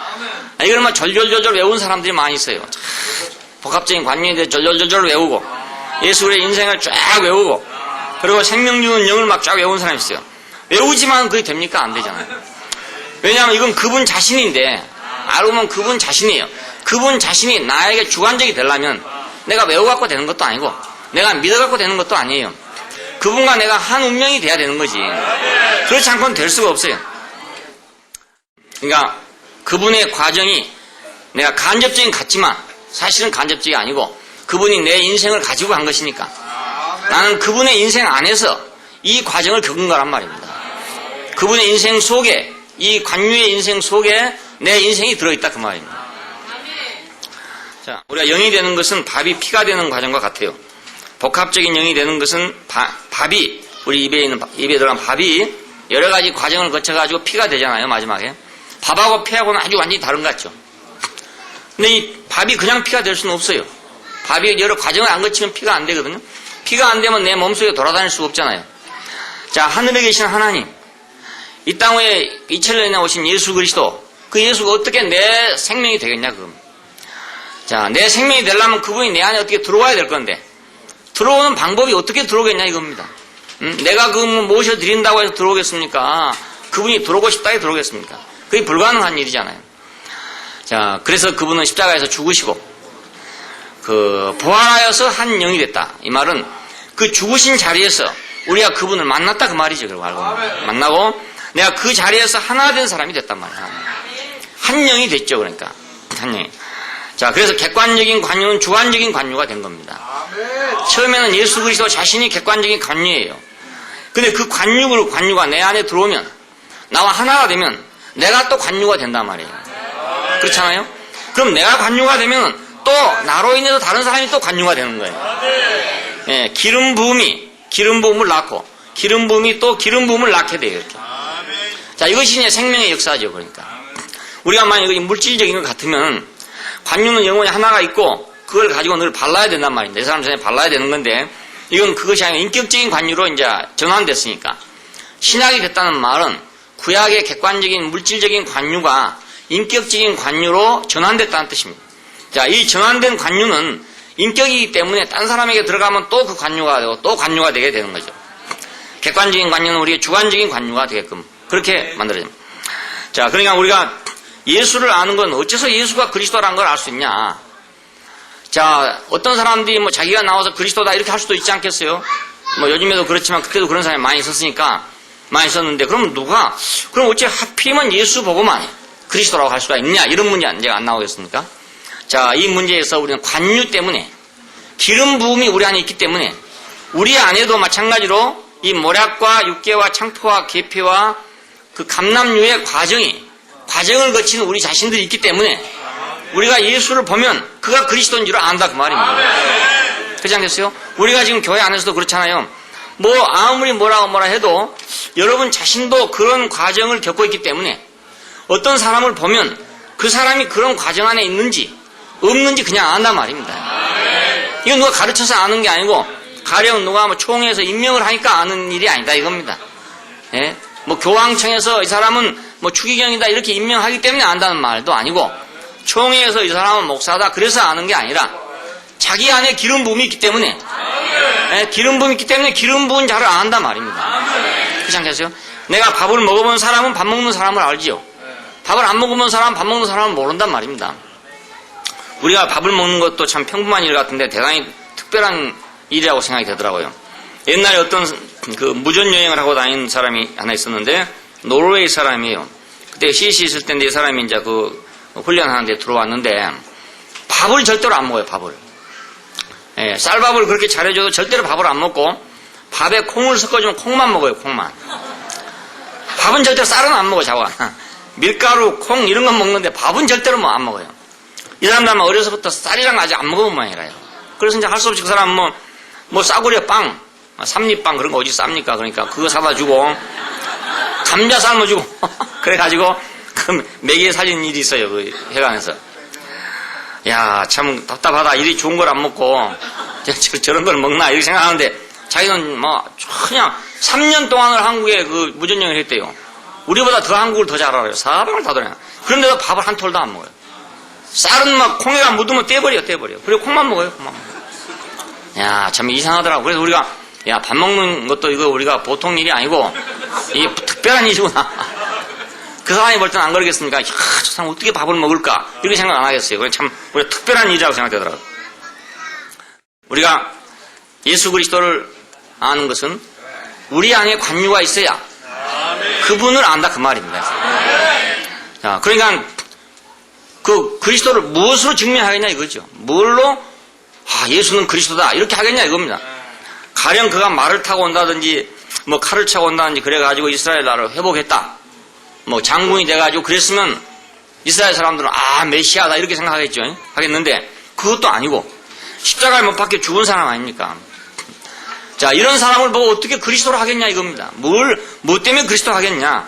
이걸 막 절절절절 외운 사람들이 많이 있어요. 복합적인 관념에 대해 절절절절 외우고 예수의 인생을 쫙 외우고 그리고 생명 주는 영을 막 쫙 외운 사람이 있어요. 외우지만 그게 됩니까? 안 되잖아요. 왜냐하면 이건 그분 자신인데 알고 보면 그분 자신이에요. 그분 자신이 나에게 주관적이 되려면 내가 외워갖고 되는 것도 아니고 내가 믿어갖고 되는 것도 아니에요. 그분과 내가 한 운명이 돼야 되는 거지. 그렇지 않고는 될 수가 없어요. 그러니까 그분의 과정이 내가 간접적인 같지만 사실은 간접적이 아니고 그분이 내 인생을 가지고 간 것이니까 나는 그분의 인생 안에서 이 과정을 겪은 거란 말입니다. 그분의 인생 속에 이 관유의 인생 속에 내 인생이 들어있다 그 말입니다. 자, 우리가 영이 되는 것은 밥이 피가 되는 과정과 같아요. 복합적인 영이 되는 것은 밥이 우리 입에 들어간 밥이 여러 가지 과정을 거쳐가지고 피가 되잖아요. 마지막에 밥하고 피하고는 아주 완전히 다른 것 같죠. 근데 이 밥이 그냥 피가 될 수는 없어요. 밥이 여러 과정을 안 거치면 피가 안 되거든요. 피가 안 되면 내 몸속에 돌아다닐 수가 없잖아요. 자, 하늘에 계신 하나님, 이 땅에 2000년이나 오신 예수 그리스도, 그 예수가 어떻게 내 생명이 되겠냐 그럼. 자, 내 생명이 되려면 그분이 내 안에 어떻게 들어와야 될 건데, 들어오는 방법이 어떻게 들어오겠냐 이겁니다. 내가 그분 모셔드린다고 해서 들어오겠습니까? 그분이 들어오고 싶다 해서 들어오겠습니까? 그게 불가능한 일이잖아요. 자, 그래서 그분은 십자가에서 죽으시고 부활하여서 한 영이 됐다. 이 말은 그 죽으신 자리에서 우리가 그분을 만났다 그 말이죠. 그리고 알고 만나고 내가 그 자리에서 하나 된 사람이 됐단 말이야. 한 영이 됐죠. 그러니까 한 영이. 자, 그래서 객관적인 관유는 주관적인 관유가 된 겁니다. 처음에는 예수 그리스도 자신이 객관적인 관유예요. 근데 그 관유가 내 안에 들어오면, 나와 하나가 되면 내가 또 관유가 된단 말이에요. 그렇잖아요? 그럼 내가 관유가 되면 또 나로 인해서 다른 사람이 또 관유가 되는 거예요. 예, 기름 부음을 낳고 기름 부음이 또 기름 부음을 낳게 돼요. 이렇게. 자, 이것이 이제 생명의 역사죠. 그러니까 우리가 만약 이거 물질적인 것 같으면 관유는 영혼이 하나가 있고 그걸 가지고 늘 발라야 된단 말입니다. 내 사람 전에 발라야 되는 건데 이건 그것이 아니라 인격적인 관유로 이제 전환됐으니까. 신약이 됐다는 말은 구약의 객관적인 물질적인 관유가 인격적인 관유로 전환됐다는 뜻입니다. 자, 이 전환된 관유는 인격이기 때문에 딴 사람에게 들어가면 또 그 관유가 되고 또 관유가 되게 되는 거죠. 객관적인 관유는 우리의 주관적인 관유가 되게끔 그렇게 만들어집니다. 자, 그러니까 우리가 예수를 아는 건 어째서 예수가 그리스도라는 걸 알 수 있냐. 자, 어떤 사람들이 뭐 자기가 나와서 그리스도다 이렇게 할 수도 있지 않겠어요? 뭐 요즘에도 그렇지만 그때도 그런 사람이 많이 있었으니까 많이 있었는데 그럼 그럼 어째 하필이면 예수 보고만 그리스도라고 할 수가 있냐? 이런 문제가 안 나오겠습니까? 자, 이 문제에서 우리는 관유 때문에 기름 부음이 우리 안에 있기 때문에 우리 안에도 마찬가지로 이 모략과 육계와 창포와 계피와 그 감남유의 과정을 거치는 우리 자신들이 있기 때문에 우리가 예수를 보면 그가 그리스도인 줄 안다 그 말입니다. 그렇지 않겠어요? 우리가 지금 교회 안에서도 그렇잖아요. 뭐 아무리 뭐라 해도 여러분 자신도 그런 과정을 겪고 있기 때문에 어떤 사람을 보면 그 사람이 그런 과정 안에 있는지 없는지 그냥 안단 말입니다. 이건 누가 가르쳐서 아는 게 아니고 가령 누가 뭐 총회에서 임명을 하니까 아는 일이 아니다 이겁니다. 예? 뭐 교황청에서 이 사람은 뭐 추기경이다 이렇게 임명하기 때문에 안다는 말도 아니고 총회에서 이 사람은 목사다 그래서 아는 게 아니라 자기 안에 기름 부음이 있기 때문에 기름 부음이 있기 때문에 기름 부은 자를 안단 말입니다. 그렇지 않겠어요? 내가 밥을 먹어본 사람은 밥 먹는 사람을 알지요. 밥을 안 먹어본 사람은 밥 먹는 사람은 모른단 말입니다. 우리가 밥을 먹는 것도 참 평범한 일 같은데 대단히 특별한 일이라고 생각이 되더라고요. 옛날에 어떤 그 무전여행을 하고 다니는 사람이 하나 있었는데 노르웨이 사람이에요. 그때 시시 있을 때인데 이 사람이 이제 훈련하는데 들어왔는데 밥을 절대로 안 먹어요. 밥을. 예, 쌀밥을 그렇게 잘해줘도 절대로 밥을 안 먹고 밥에 콩을 섞어주면 콩만 먹어요. 콩만. 밥은 절대로 쌀은 안 먹어. 자와. 밀가루, 콩 이런 건 먹는데 밥은 절대로 뭐 안 먹어요. 이 사람들 아마 어려서부터 쌀이랑 아직 안 먹어본 모양이라요. 그래서 이제 할 수 없이 그 사람은 뭐 싸구려 빵, 삼립빵 그런 거 어디 쌉니까? 그러니까 그거 사다 주고 감자 삶아주고 그래가지고 그 매기에 살린 일이 있어요. 그 해관에서. 야, 참 답답하다. 이리 좋은 걸 안 먹고 저런 걸 먹나 이렇게 생각하는데 자기는 뭐 그냥 3년 동안을 한국에 그 무전여행을 했대요. 우리보다 더 한국을 더 잘 알아요. 사방을 다 돌아요. 그런데도 밥을 한 톨도 안 먹어요. 쌀은 막 콩에가 묻으면 떼버려. 그리고 콩만 먹어요. 야, 참 이상하더라고. 그래서 우리가 밥 먹는 것도 이거 우리가 보통 일이 아니고 이게 특별한 일이구나. 그 사람이 볼 때는 안 그러겠습니까? 저 사람 어떻게 밥을 먹을까? 이렇게 생각 안 하겠어요. 그게 참 우리가 특별한 일이라고 생각되더라고요. 우리가 예수 그리스도를 아는 것은 우리 안에 관유가 있어야 그분을 안다 그 말입니다. 자, 그러니까 그 그리스도를 무엇으로 증명하겠냐 이거죠. 뭘로 예수는 그리스도다 이렇게 하겠냐 이겁니다. 가령 그가 말을 타고 온다든지 뭐 칼을 차고 온다든지 그래가지고 이스라엘 나라를 회복했다. 뭐 장군이 돼가지고 그랬으면 이스라엘 사람들은 메시아다 이렇게 생각하겠죠. 하겠는데 그것도 아니고 십자가에 못 박혀 죽은 사람 아닙니까? 자, 이런 사람을 보고 어떻게 그리스도로 하겠냐 이겁니다. 뭐 때문에 그리스도로 하겠냐.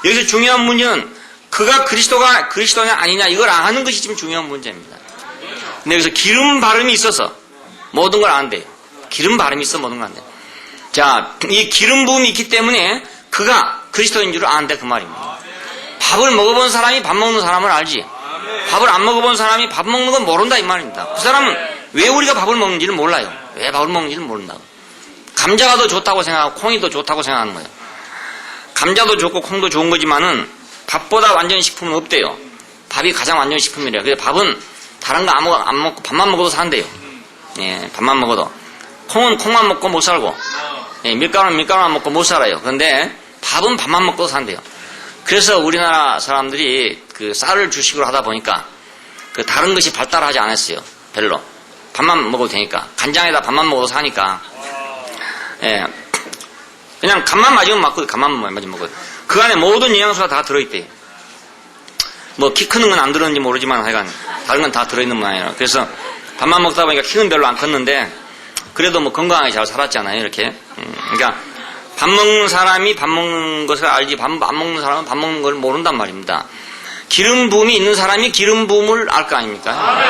여기서 중요한 문제는 그가 그리스도냐 아니냐 이걸 아는 것이 지금 중요한 문제입니다. 근데 여기서 기름 바름이 있어서 모든 걸 안 돼요. 기름 바름이 있어 모든 걸 안 돼요. 자, 이 기름 부음이 있기 때문에 그가 그리스도인 줄을 안돼 그 말입니다. 밥을 먹어본 사람이 밥 먹는 사람을 알지. 밥을 안 먹어본 사람이 밥 먹는 건 모른다 이 말입니다. 그 사람은 왜 우리가 밥을 먹는지를 몰라요. 왜 밥을 먹는지를 모른다고. 감자가 더 좋다고 생각하고 콩이 더 좋다고 생각하는 거예요. 감자도 좋고 콩도 좋은 거지만은 밥보다 완전 식품은 없대요. 밥이 가장 완전 식품이래요. 그래서 밥은 다른 거 안 먹고 밥만 먹어도 산대요. 예, 밥만 먹어도. 콩은 콩만 먹고 못 살고, 예, 밀가루는 밀가루만 먹고 못 살아요. 그런데 밥은 밥만 먹고도 산대요. 그래서 우리나라 사람들이 그 쌀을 주식으로 하다 보니까 그 다른 것이 발달하지 않았어요. 별로. 밥만 먹어도 되니까. 간장에다 밥만 먹어도 사니까. 예. 그냥 간만 맞으면 맞고, 간만 맞으면 먹어요. 그 안에 모든 영양소가 다 들어있대요. 뭐, 키 크는 건 안 들었는지 모르지만 하여간, 다른 건 다 들어있는 모양이라. 그래서 밥만 먹다 보니까 키는 별로 안 컸는데, 그래도 뭐 건강하게 잘 살았잖아요, 이렇게. 그러니까, 밥 먹는 사람이 밥 먹는 것을 알지, 밥 안 먹는 사람은 밥 먹는 걸 모른단 말입니다. 기름 부음이 있는 사람이 기름 부음을 알 거 아닙니까?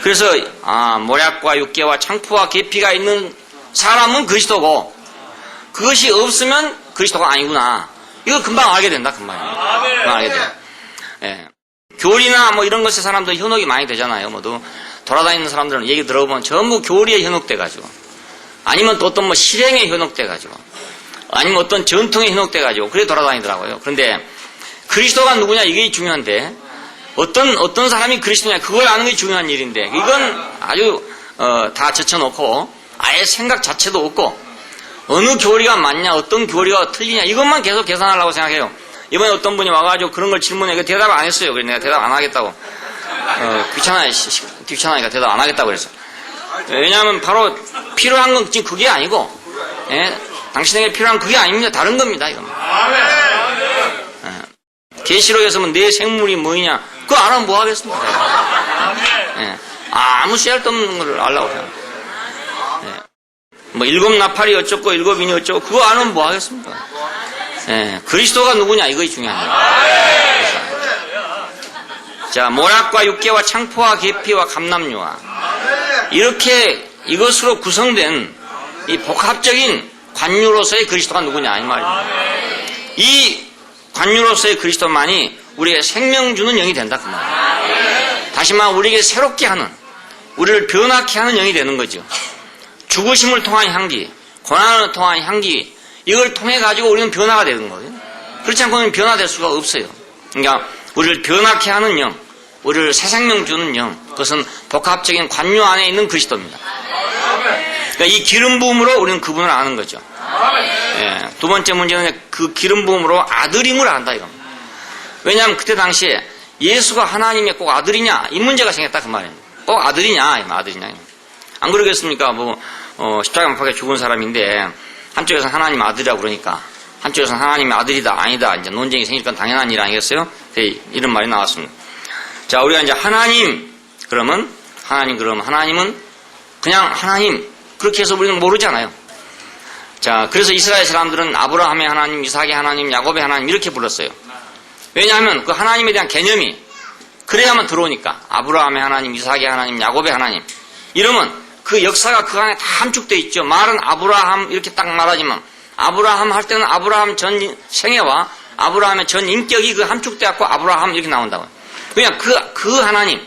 그래서, 모략과 육개와 창포와 계피가 있는 사람은 그리스도고, 그것이 없으면 그리스도가 아니구나. 이거 금방 알게 된다, 금방 알게 돼요. 예. 교리나 뭐 이런 것에 사람들 현혹이 많이 되잖아요. 모두 돌아다니는 사람들은 얘기 들어보면 전부 교리에 현혹돼가지고, 아니면 또 어떤 뭐 실행에 현혹돼가지고, 아니면 어떤 전통에 현혹돼가지고, 그래 돌아다니더라고요. 그런데 그리스도가 누구냐 이게 중요한데, 어떤 사람이 그리스도냐 그걸 아는 게 중요한 일인데, 이건 아주 다 젖혀놓고 아예 생각 자체도 없고, 어느 교리가 맞냐, 어떤 교리가 틀리냐, 이것만 계속 계산하려고 생각해요. 이번에 어떤 분이 와가지고 그런 걸 질문해. 그 대답 안 했어요. 그래서 내가 대답 안 하겠다고. 귀찮으니까 대답 안 하겠다고 그랬어. 왜냐하면 바로 필요한 건 지금 그게 아니고, 예? 당신에게 필요한 그게 아닙니다. 다른 겁니다, 이건. 예. 계시록에서는 내 생물이 뭐냐, 그거 알아면 뭐 하겠습니까? 예. 아무 쓸데없는 걸 알라고 생각해요. 뭐 일곱 나팔이 어쩌고 일곱 인이 어쩌고 그거 아는 뭐 하겠습니까? 예, 그리스도가 누구냐 이것이 중요합니다. 자, 모략과 육개와 창포와 계피와 감람류와 이렇게 이것으로 구성된 이 복합적인 관유로서의 그리스도가 누구냐 이 말입니다. 이 관유로서의 그리스도만이 우리에게 생명 주는 영이 된다 그 말이에요. 다시 말하면 우리에게 새롭게 하는, 우리를 변화케 하는 영이 되는 거죠. 죽으심을 통한 향기, 고난을 통한 향기, 이걸 통해 가지고 우리는 변화가 되는 거예요. 그렇지 않고는 변화될 수가 없어요. 그러니까 우리를 변화케 하는 영, 우리를 새 생명 주는 영, 그것은 복합적인 관유 안에 있는 그리스도입니다. 그러니까 이 기름 부음으로 우리는 그분을 아는 거죠. 예, 두 번째 문제는 그 기름 부음으로 아들임을 안다 이겁니다. 왜냐하면 그때 당시에 예수가 하나님의 꼭 아들이냐 이 문제가 생겼다 그 말입니다. 꼭 아들이냐, 아들이냐. 안 그러겠습니까? 십자가 못 박혀 죽은 사람인데, 한쪽에서는 하나님 아들이라고 그러니까, 한쪽에서는 하나님의 아들이다, 아니다, 이제 논쟁이 생길 건 당연한 일 아니겠어요? 이런 말이 나왔습니다. 자, 우리가 이제 그러면 하나님은 그냥 하나님, 그렇게 해서 우리는 모르잖아요. 자, 그래서 이스라엘 사람들은 아브라함의 하나님, 이삭의 하나님, 야곱의 하나님, 이렇게 불렀어요. 왜냐하면 그 하나님에 대한 개념이, 그래야만 들어오니까. 아브라함의 하나님, 이삭의 하나님, 야곱의 하나님. 이러면 그 역사가 그 안에 다 함축되어 있죠. 말은 아브라함 이렇게 딱 말하지만 아브라함 할 때는 아브라함 전 생애와 아브라함의 전 인격이 그 함축되어 갖고 아브라함 이렇게 나온다고요. 그냥 그 하나님,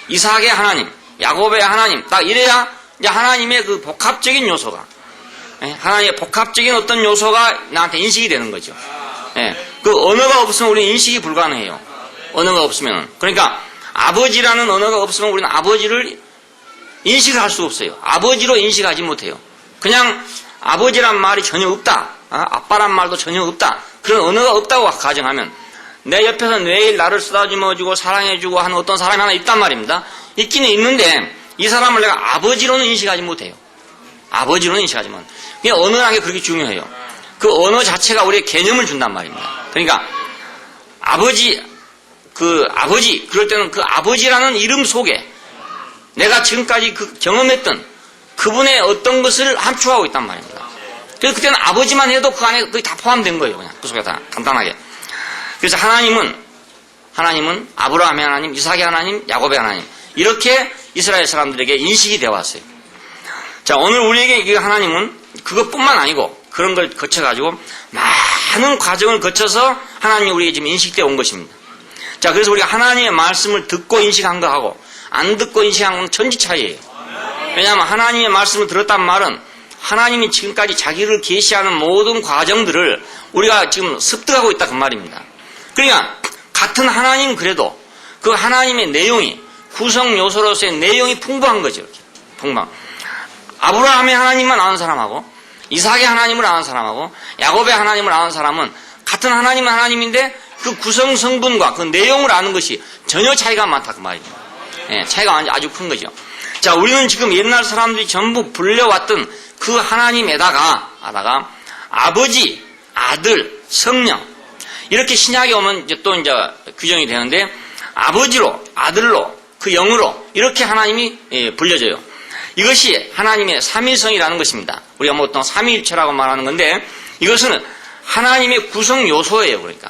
이삭의 하나님, 야곱의 하나님 딱 이래야 이제 하나님의 그 복합적인 요소가, 하나님의 복합적인 어떤 요소가 나한테 인식이 되는 거죠. 그 언어가 없으면 우리는 인식이 불가능해요. 언어가 없으면. 그러니까 아버지라는 언어가 없으면 우리는 아버지를 인식을 할 수 없어요. 아버지로 인식하지 못해요. 그냥 아버지란 말이 전혀 없다. 아빠란 말도 전혀 없다. 그런 언어가 없다고 가정하면 내 옆에서 매일 나를 쓰다듬어주고 사랑해주고 하는 어떤 사람이 하나 있단 말입니다. 있기는 있는데 이 사람을 내가 아버지로는 인식하지 못해요. 아버지로는 인식하지 못해요. 그냥 언어라는 게 그렇게 중요해요. 그 언어 자체가 우리의 개념을 준단 말입니다. 그러니까 아버지 그럴 때는 그 아버지라는 이름 속에 내가 지금까지 경험했던 그분의 어떤 것을 함축하고 있단 말입니다. 그래서 그때는 아버지만 해도 그 안에 거의 다 포함된 거예요. 그냥 그 속에 다 간단하게. 그래서 하나님은 아브라함의 하나님, 이삭의 하나님, 야곱의 하나님, 이렇게 이스라엘 사람들에게 인식이 되어 왔어요. 자, 오늘 우리에게 이 하나님은 그것뿐만 아니고 그런 걸 거쳐가지고 많은 과정을 거쳐서 하나님이 우리에게 지금 인식되어 온 것입니다. 자, 그래서 우리가 하나님의 말씀을 듣고 인식한 거하고 안 듣고 인식한 건 천지 차이예요. 왜냐하면 하나님의 말씀을 들었단 말은 하나님이 지금까지 자기를 계시하는 모든 과정들을 우리가 지금 습득하고 있다 그 말입니다. 그러니까 같은 하나님 그래도 그 하나님의 내용이 구성 요소로서의 내용이 풍부한 거죠. 이렇게 풍부한. 아브라함의 하나님만 아는 사람하고 이삭의 하나님을 아는 사람하고 야곱의 하나님을 아는 사람은 같은 하나님은 하나님인데 그 구성 성분과 그 내용을 아는 것이 전혀 차이가 많다 그 말입니다. 예, 차이가 아주 큰 거죠. 자, 우리는 지금 옛날 사람들이 전부 불려왔던 그 하나님에다가 아버지, 아들, 성령 이렇게 신약에 오면 이제 또 이제 규정이 되는데 아버지로, 아들로, 그 영으로 이렇게 하나님이 불려져요. 이것이 하나님의 삼위성이라는 것입니다. 우리가 뭐 어떤 삼위일체라고 말하는 건데 이것은 하나님의 구성 요소예요. 그러니까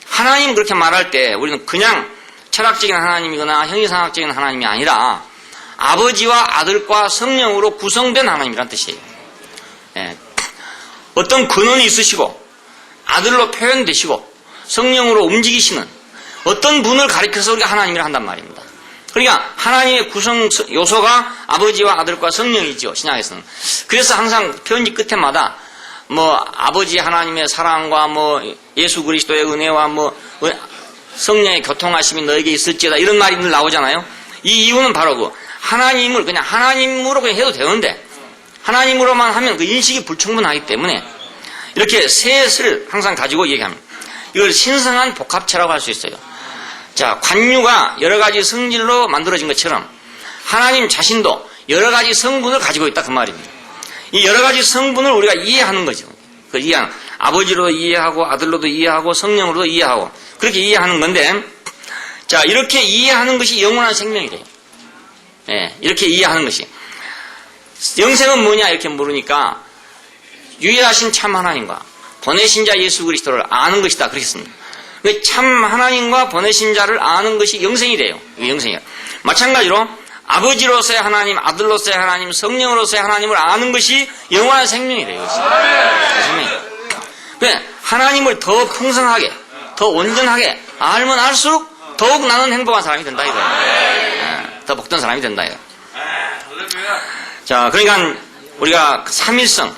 하나님 그렇게 말할 때 우리는 그냥 철학적인 하나님이거나 형이상학적인 하나님이 아니라 아버지와 아들과 성령으로 구성된 하나님이란 뜻이에요. 예. 어떤 근원이 있으시고 아들로 표현되시고 성령으로 움직이시는 어떤 분을 가리켜서 우리가 하나님이라 한단 말입니다. 그러니까 하나님의 구성 요소가 아버지와 아들과 성령이죠. 신약에서는. 그래서 항상 편지 끝에마다 뭐 아버지 하나님의 사랑과 뭐 예수 그리스도의 은혜와 뭐 성령의 교통하심이 너에게 있을지어다 이런 말이 늘 나오잖아요. 이 이유는 바로 그 하나님을 그냥 하나님으로 그냥 해도 되는데 하나님으로만 하면 그 인식이 불충분하기 때문에 이렇게 셋을 항상 가지고 얘기합니다. 이걸 신성한 복합체라고 할 수 있어요. 자, 관유가 여러 가지 성질로 만들어진 것처럼 하나님 자신도 여러 가지 성분을 가지고 있다 그 말입니다. 이 여러 가지 성분을 우리가 이해하는 거죠. 그 이해하는 아버지로도 이해하고 아들로도 이해하고 성령으로도 이해하고 그렇게 이해하는 건데 자, 이렇게 이해하는 것이 영원한 생명이래요. 예, 이렇게 이해하는 것이 영생은 뭐냐 이렇게 물으니까 유일하신 참 하나님과 보내신 자 예수 그리스도를 아는 것이다 그랬습니다. 참 하나님과 보내신 자를 아는 것이 영생이래요. 영생이에요. 마찬가지로 아버지로서의 하나님, 아들로서의 하나님, 성령으로서의 하나님을 아는 것이 영원한 생명이래요. 하나님을 더 풍성하게, 더 온전하게 알면 알수록 더욱 나는 행복한 사람이 된다 이거예요. 더 복된 사람이 된다 이거예요. 자, 그러니까 우리가 삼일성,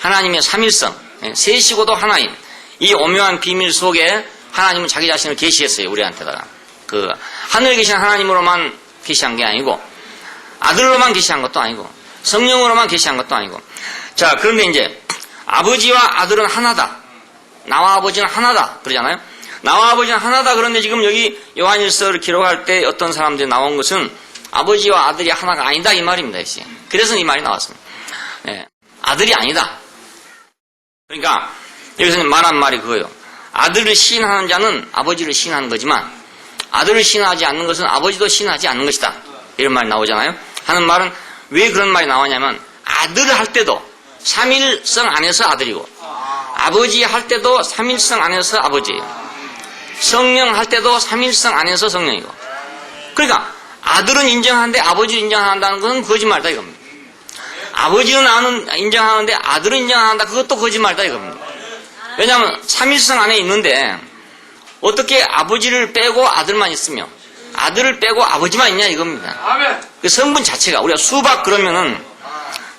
하나님의 삼일성, 셋이고도 하나님, 이 오묘한 비밀 속에 하나님은 자기 자신을 계시했어요. 우리한테다가 그 하늘에 계신 하나님으로만 계시한 게 아니고 아들로만 계시한 것도 아니고 성령으로만 계시한 것도 아니고 자, 그런데 이제 아버지와 아들은 하나다. 나와 아버지는 하나다. 그러잖아요. 나와 아버지는 하나다. 그런데 지금 여기 요한일서를 기록할 때 어떤 사람들이 나온 것은 아버지와 아들이 하나가 아니다 이 말입니다. 그래서 이 말이 나왔습니다. 네. 아들이 아니다. 그러니까 여기서 말한 말이 그거예요. 아들을 시인하는 자는 아버지를 시인하는 거지만 아들을 시인하지 않는 것은 아버지도 시인하지 않는 것이다. 이런 말이 나오잖아요. 하는 말은 왜 그런 말이 나오냐면 아들을 할 때도 삼일성 안에서 아들이고 아버지 할 때도 삼일성 안에서 아버지예요. 성령 할 때도 삼일성 안에서 성령이고 그러니까 아들은 인정하는데 아버지를 인정한다는 것은 거짓말이다 이겁니다. 아버지는 인정하는데 아들은 인정 안 한다. 그것도 거짓말이다 이겁니다. 왜냐하면 삼일성 안에 있는데 어떻게 아버지를 빼고 아들만 있으며 아들을 빼고 아버지만 있냐 이겁니다. 그 성분 자체가 우리가 수박 그러면은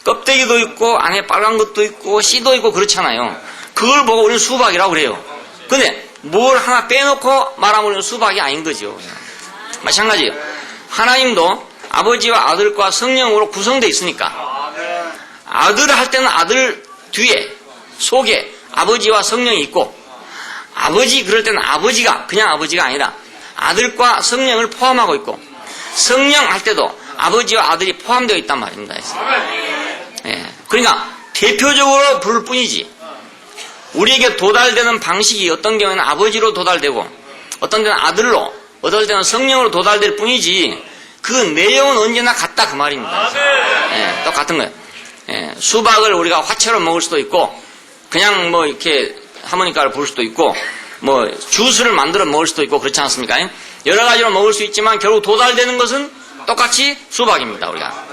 껍데기도 있고 안에 빨간 것도 있고 씨도 있고 그렇잖아요. 그걸 보고 우리는 수박이라고 그래요. 근데 뭘 하나 빼놓고 말하면 우리는 수박이 아닌 거죠. 마찬가지예요. 하나님도 아버지와 아들과 성령으로 구성되어 있으니까 아들을 할 때는 아들 뒤에 속에 아버지와 성령이 있고 아버지 그럴 때는 아버지가 그냥 아버지가 아니라 아들과 성령을 포함하고 있고 성령 할 때도 아버지와 아들이 포함되어 있단 말입니다. 예. 그러니까 대표적으로 부를 뿐이지 우리에게 도달되는 방식이 어떤 경우에는 아버지로 도달되고 어떤 때는 아들로 어떤 때는 성령으로 도달될 뿐이지 그 내용은 언제나 같다 그 말입니다. 예, 똑같은 거예요. 예, 수박을 우리가 화채로 먹을 수도 있고 그냥 뭐 이렇게 하모니카를 부를 수도 있고 뭐 주스를 만들어 먹을 수도 있고 그렇지 않습니까? 여러 가지로 먹을 수 있지만 결국 도달되는 것은 똑같이 수박입니다. 우리가.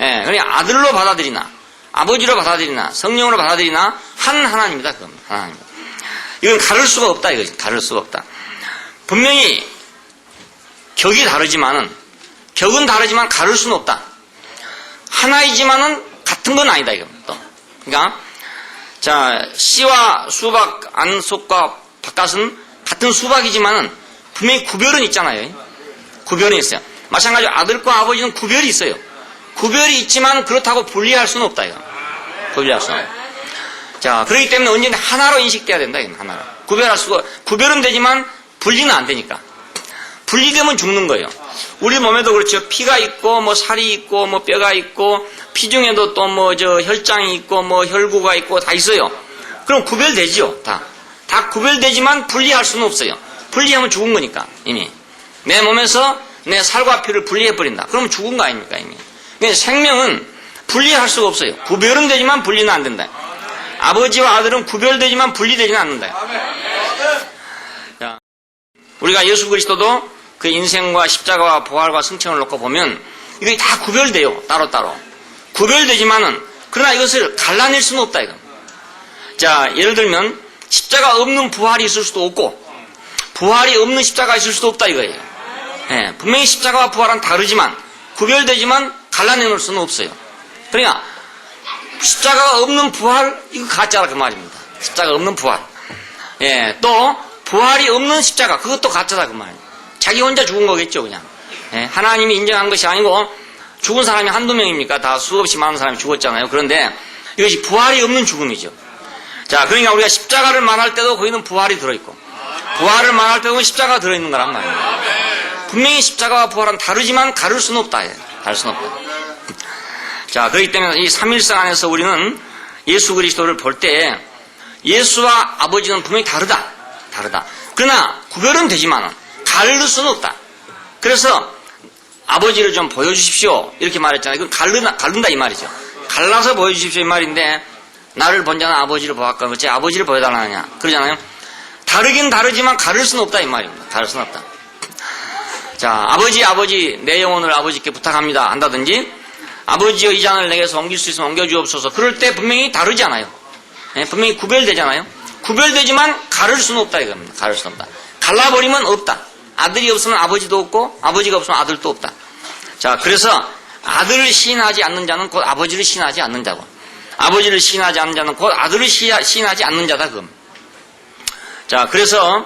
예, 그러니까 아들로 받아들이나 아버지로 받아들이나 성령으로 받아들이나 한 하나님이다. 그건 하나님입니다. 이건 가를 수가 없다. 이거 가를 수가 없다. 분명히 격은 다르지만 가를 수는 없다. 하나이지만은 같은 건 아니다 이거. 또 그러니까 자 씨와 수박 안속과 바깥은 같은 수박이지만은 분명히 구별은 있잖아요. 구별은 있어요. 마찬가지로 아들과 아버지는 구별이 있어요. 구별이 있지만 그렇다고 분리할 수는 없다 이거. 분리할 수는 없다. 자 그렇기 때문에 언제나 하나로 인식돼야 된다 이거 하나로. 구별은 되지만 분리는 안 되니까. 분리되면 죽는 거예요. 우리 몸에도 그렇죠. 피가 있고 뭐 살이 있고 뭐 뼈가 있고 피 중에도 또 뭐 혈장이 있고 뭐 혈구가 있고 다 있어요. 그럼 구별되지요. 다 구별되지만 분리할 수는 없어요. 분리하면 죽은 거니까 이미 내 몸에서 내 살과 피를 분리해 버린다. 그럼 죽은 거 아닙니까 이미. 그러니까 생명은 분리할 수가 없어요. 구별은 되지만 분리는 안 된다. 아버지와 아들은 구별되지만 분리되지는 않는다. 자, 우리가 예수 그리스도도 그 인생과 십자가와 부활과 승천을 놓고 보면 이게 다 구별돼요. 따로따로. 구별되지만은 그러나 이것을 갈라낼 수는 없다 이거. 자, 예를 들면 십자가 없는 부활이 있을 수도 없고 부활이 없는 십자가 있을 수도 없다 이거예요. 예, 분명히 십자가와 부활은 다르지만 구별되지만 갈라내놓을 수는 없어요. 그러니까 십자가가 없는 부활 이거 가짜라 그 말입니다. 십자가 없는 부활. 예, 또 부활이 없는 십자가 그것도 가짜다 그 말이에요. 자기 혼자 죽은 거겠죠 그냥. 예, 하나님이 인정한 것이 아니고 죽은 사람이 한두 명입니까? 다 수없이 많은 사람이 죽었잖아요. 그런데 이것이 부활이 없는 죽음이죠. 자, 그러니까 우리가 십자가를 말할 때도 거기는 부활이 들어있고 부활을 말할 때도 십자가가 들어있는 거란 말이에요. 분명히 십자가와 부활은 다르지만 가를 수는 없다. 예. 다를 수는 없다. 자, 그렇기 때문에 이 삼일성 안에서 우리는 예수 그리스도를 볼 때 예수와 아버지는 분명히 다르다. 그러나 구별은 되지만 가를 수는 없다. 그래서 아버지를 좀 보여주십시오. 이렇게 말했잖아요. 이건 가른다 이 말이죠. 갈라서 보여주십시오 이 말인데 나를 본 자는 아버지를 보았거든. 어째 아버지를 보여달라느냐. 그러잖아요. 다르긴 다르지만 가를 수는 없다 이 말입니다. 가를 수는 없다. 자, 아버지 내 영혼을 아버지께 부탁합니다 한다든지 아버지여 이 잔을 내게서 옮길 수 있으면 옮겨주옵소서. 그럴 때 분명히 다르지 않아요. 예, 분명히 구별되잖아요. 구별되지만 가를 수는 없다 이겁니다. 가를 수는 없다. 갈라버리면 없다. 아들이 없으면 아버지도 없고 아버지가 없으면 아들도 없다. 자, 그래서 아들을 시인하지 않는 자는 곧 아버지를 시인하지 않는 자고 아버지를 시인하지 않는 자는 곧 아들을 시인하지 않는 자다 그럼. 자, 그래서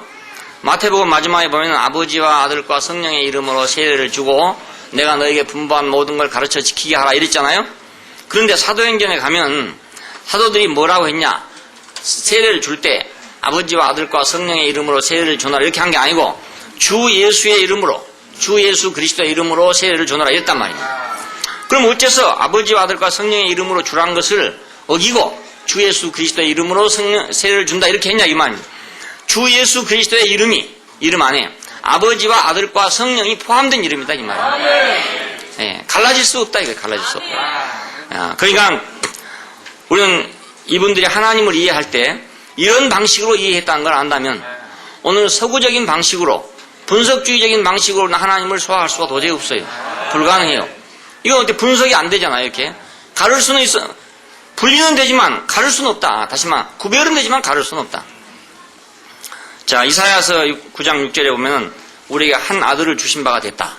마태복음 마지막에 보면 아버지와 아들과 성령의 이름으로 세례를 주고 내가 너에게 분부한 모든 걸 가르쳐 지키게 하라 이랬잖아요. 그런데 사도행전에 가면 사도들이 뭐라고 했냐. 세례를 줄 때 아버지와 아들과 성령의 이름으로 세례를 주노라 이렇게 한 게 아니고 주 예수의 이름으로 주 예수 그리스도의 이름으로 세례를 주노라 이랬단 말이에요. 그럼 어째서 아버지와 아들과 성령의 이름으로 주라는 것을 어기고 주 예수 그리스도의 이름으로 세례를 준다 이렇게 했냐 이 말입니다. 주 예수 그리스도의 이름 안에 아버지와 아들과 성령이 포함된 이름이다 이 말이에요. 예, 갈라질 수 없다 이거 갈라질 수 없다. 그러니까 우리는 이분들이 하나님을 이해할 때 이런 방식으로 이해했다는 걸 안다면 오늘 서구적인 방식으로 분석주의적인 방식으로 하나님을 소화할 수가 도저히 없어요. 불가능해요. 이거 어떻게 분석이 안 되잖아요. 이렇게 가를 수는 있어. 분리는 되지만 가를 수는 없다. 다시 말해 구별은 되지만 가를 수는 없다. 자, 이사야서 9장 6절에 보면은 우리에게 한 아들을 주신 바가 됐다.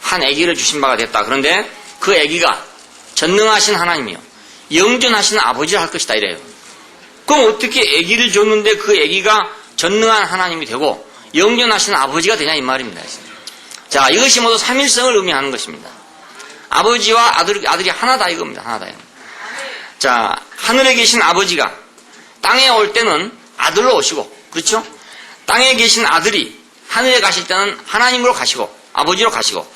한 아기를 주신 바가 됐다. 그런데 그 아기가 전능하신 하나님이요 영존하신 아버지를 할 것이다 이래요. 그럼 어떻게 아기를 줬는데 그 아기가 전능한 하나님이 되고 영존하신 아버지가 되냐 이 말입니다. 자, 이것이 모두 삼일성을 의미하는 것입니다. 아버지와 아들이 하나다 이겁니다. 하나다. 자, 하늘에 계신 아버지가 땅에 올 때는 아들로 오시고 그렇죠? 땅에 계신 아들이 하늘에 가실 때는 하나님으로 가시고 아버지로 가시고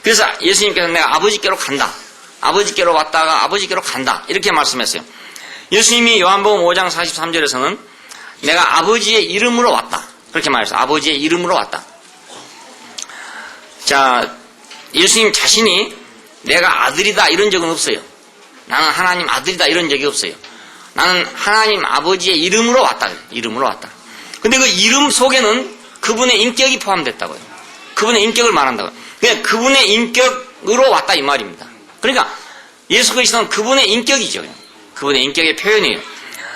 그래서 예수님께서 내가 아버지께로 간다. 아버지께로 왔다가 아버지께로 간다. 이렇게 말씀했어요. 예수님이 요한복음 5장 43절에서는 내가 아버지의 이름으로 왔다. 그렇게 말했어요. 아버지의 이름으로 왔다. 자, 예수님 자신이 내가 아들이다 이런 적은 없어요. 나는 하나님 아들이다 이런 적이 없어요. 나는 하나님 아버지의 이름으로 왔다. 이름으로 왔다. 근데 그 이름 속에는 그분의 인격이 포함됐다고요. 그분의 인격을 말한다고요. 그냥 그분의 인격으로 왔다 이 말입니다. 그러니까 예수 그리스도는 그분의 인격이죠. 그분의 인격의 표현이에요.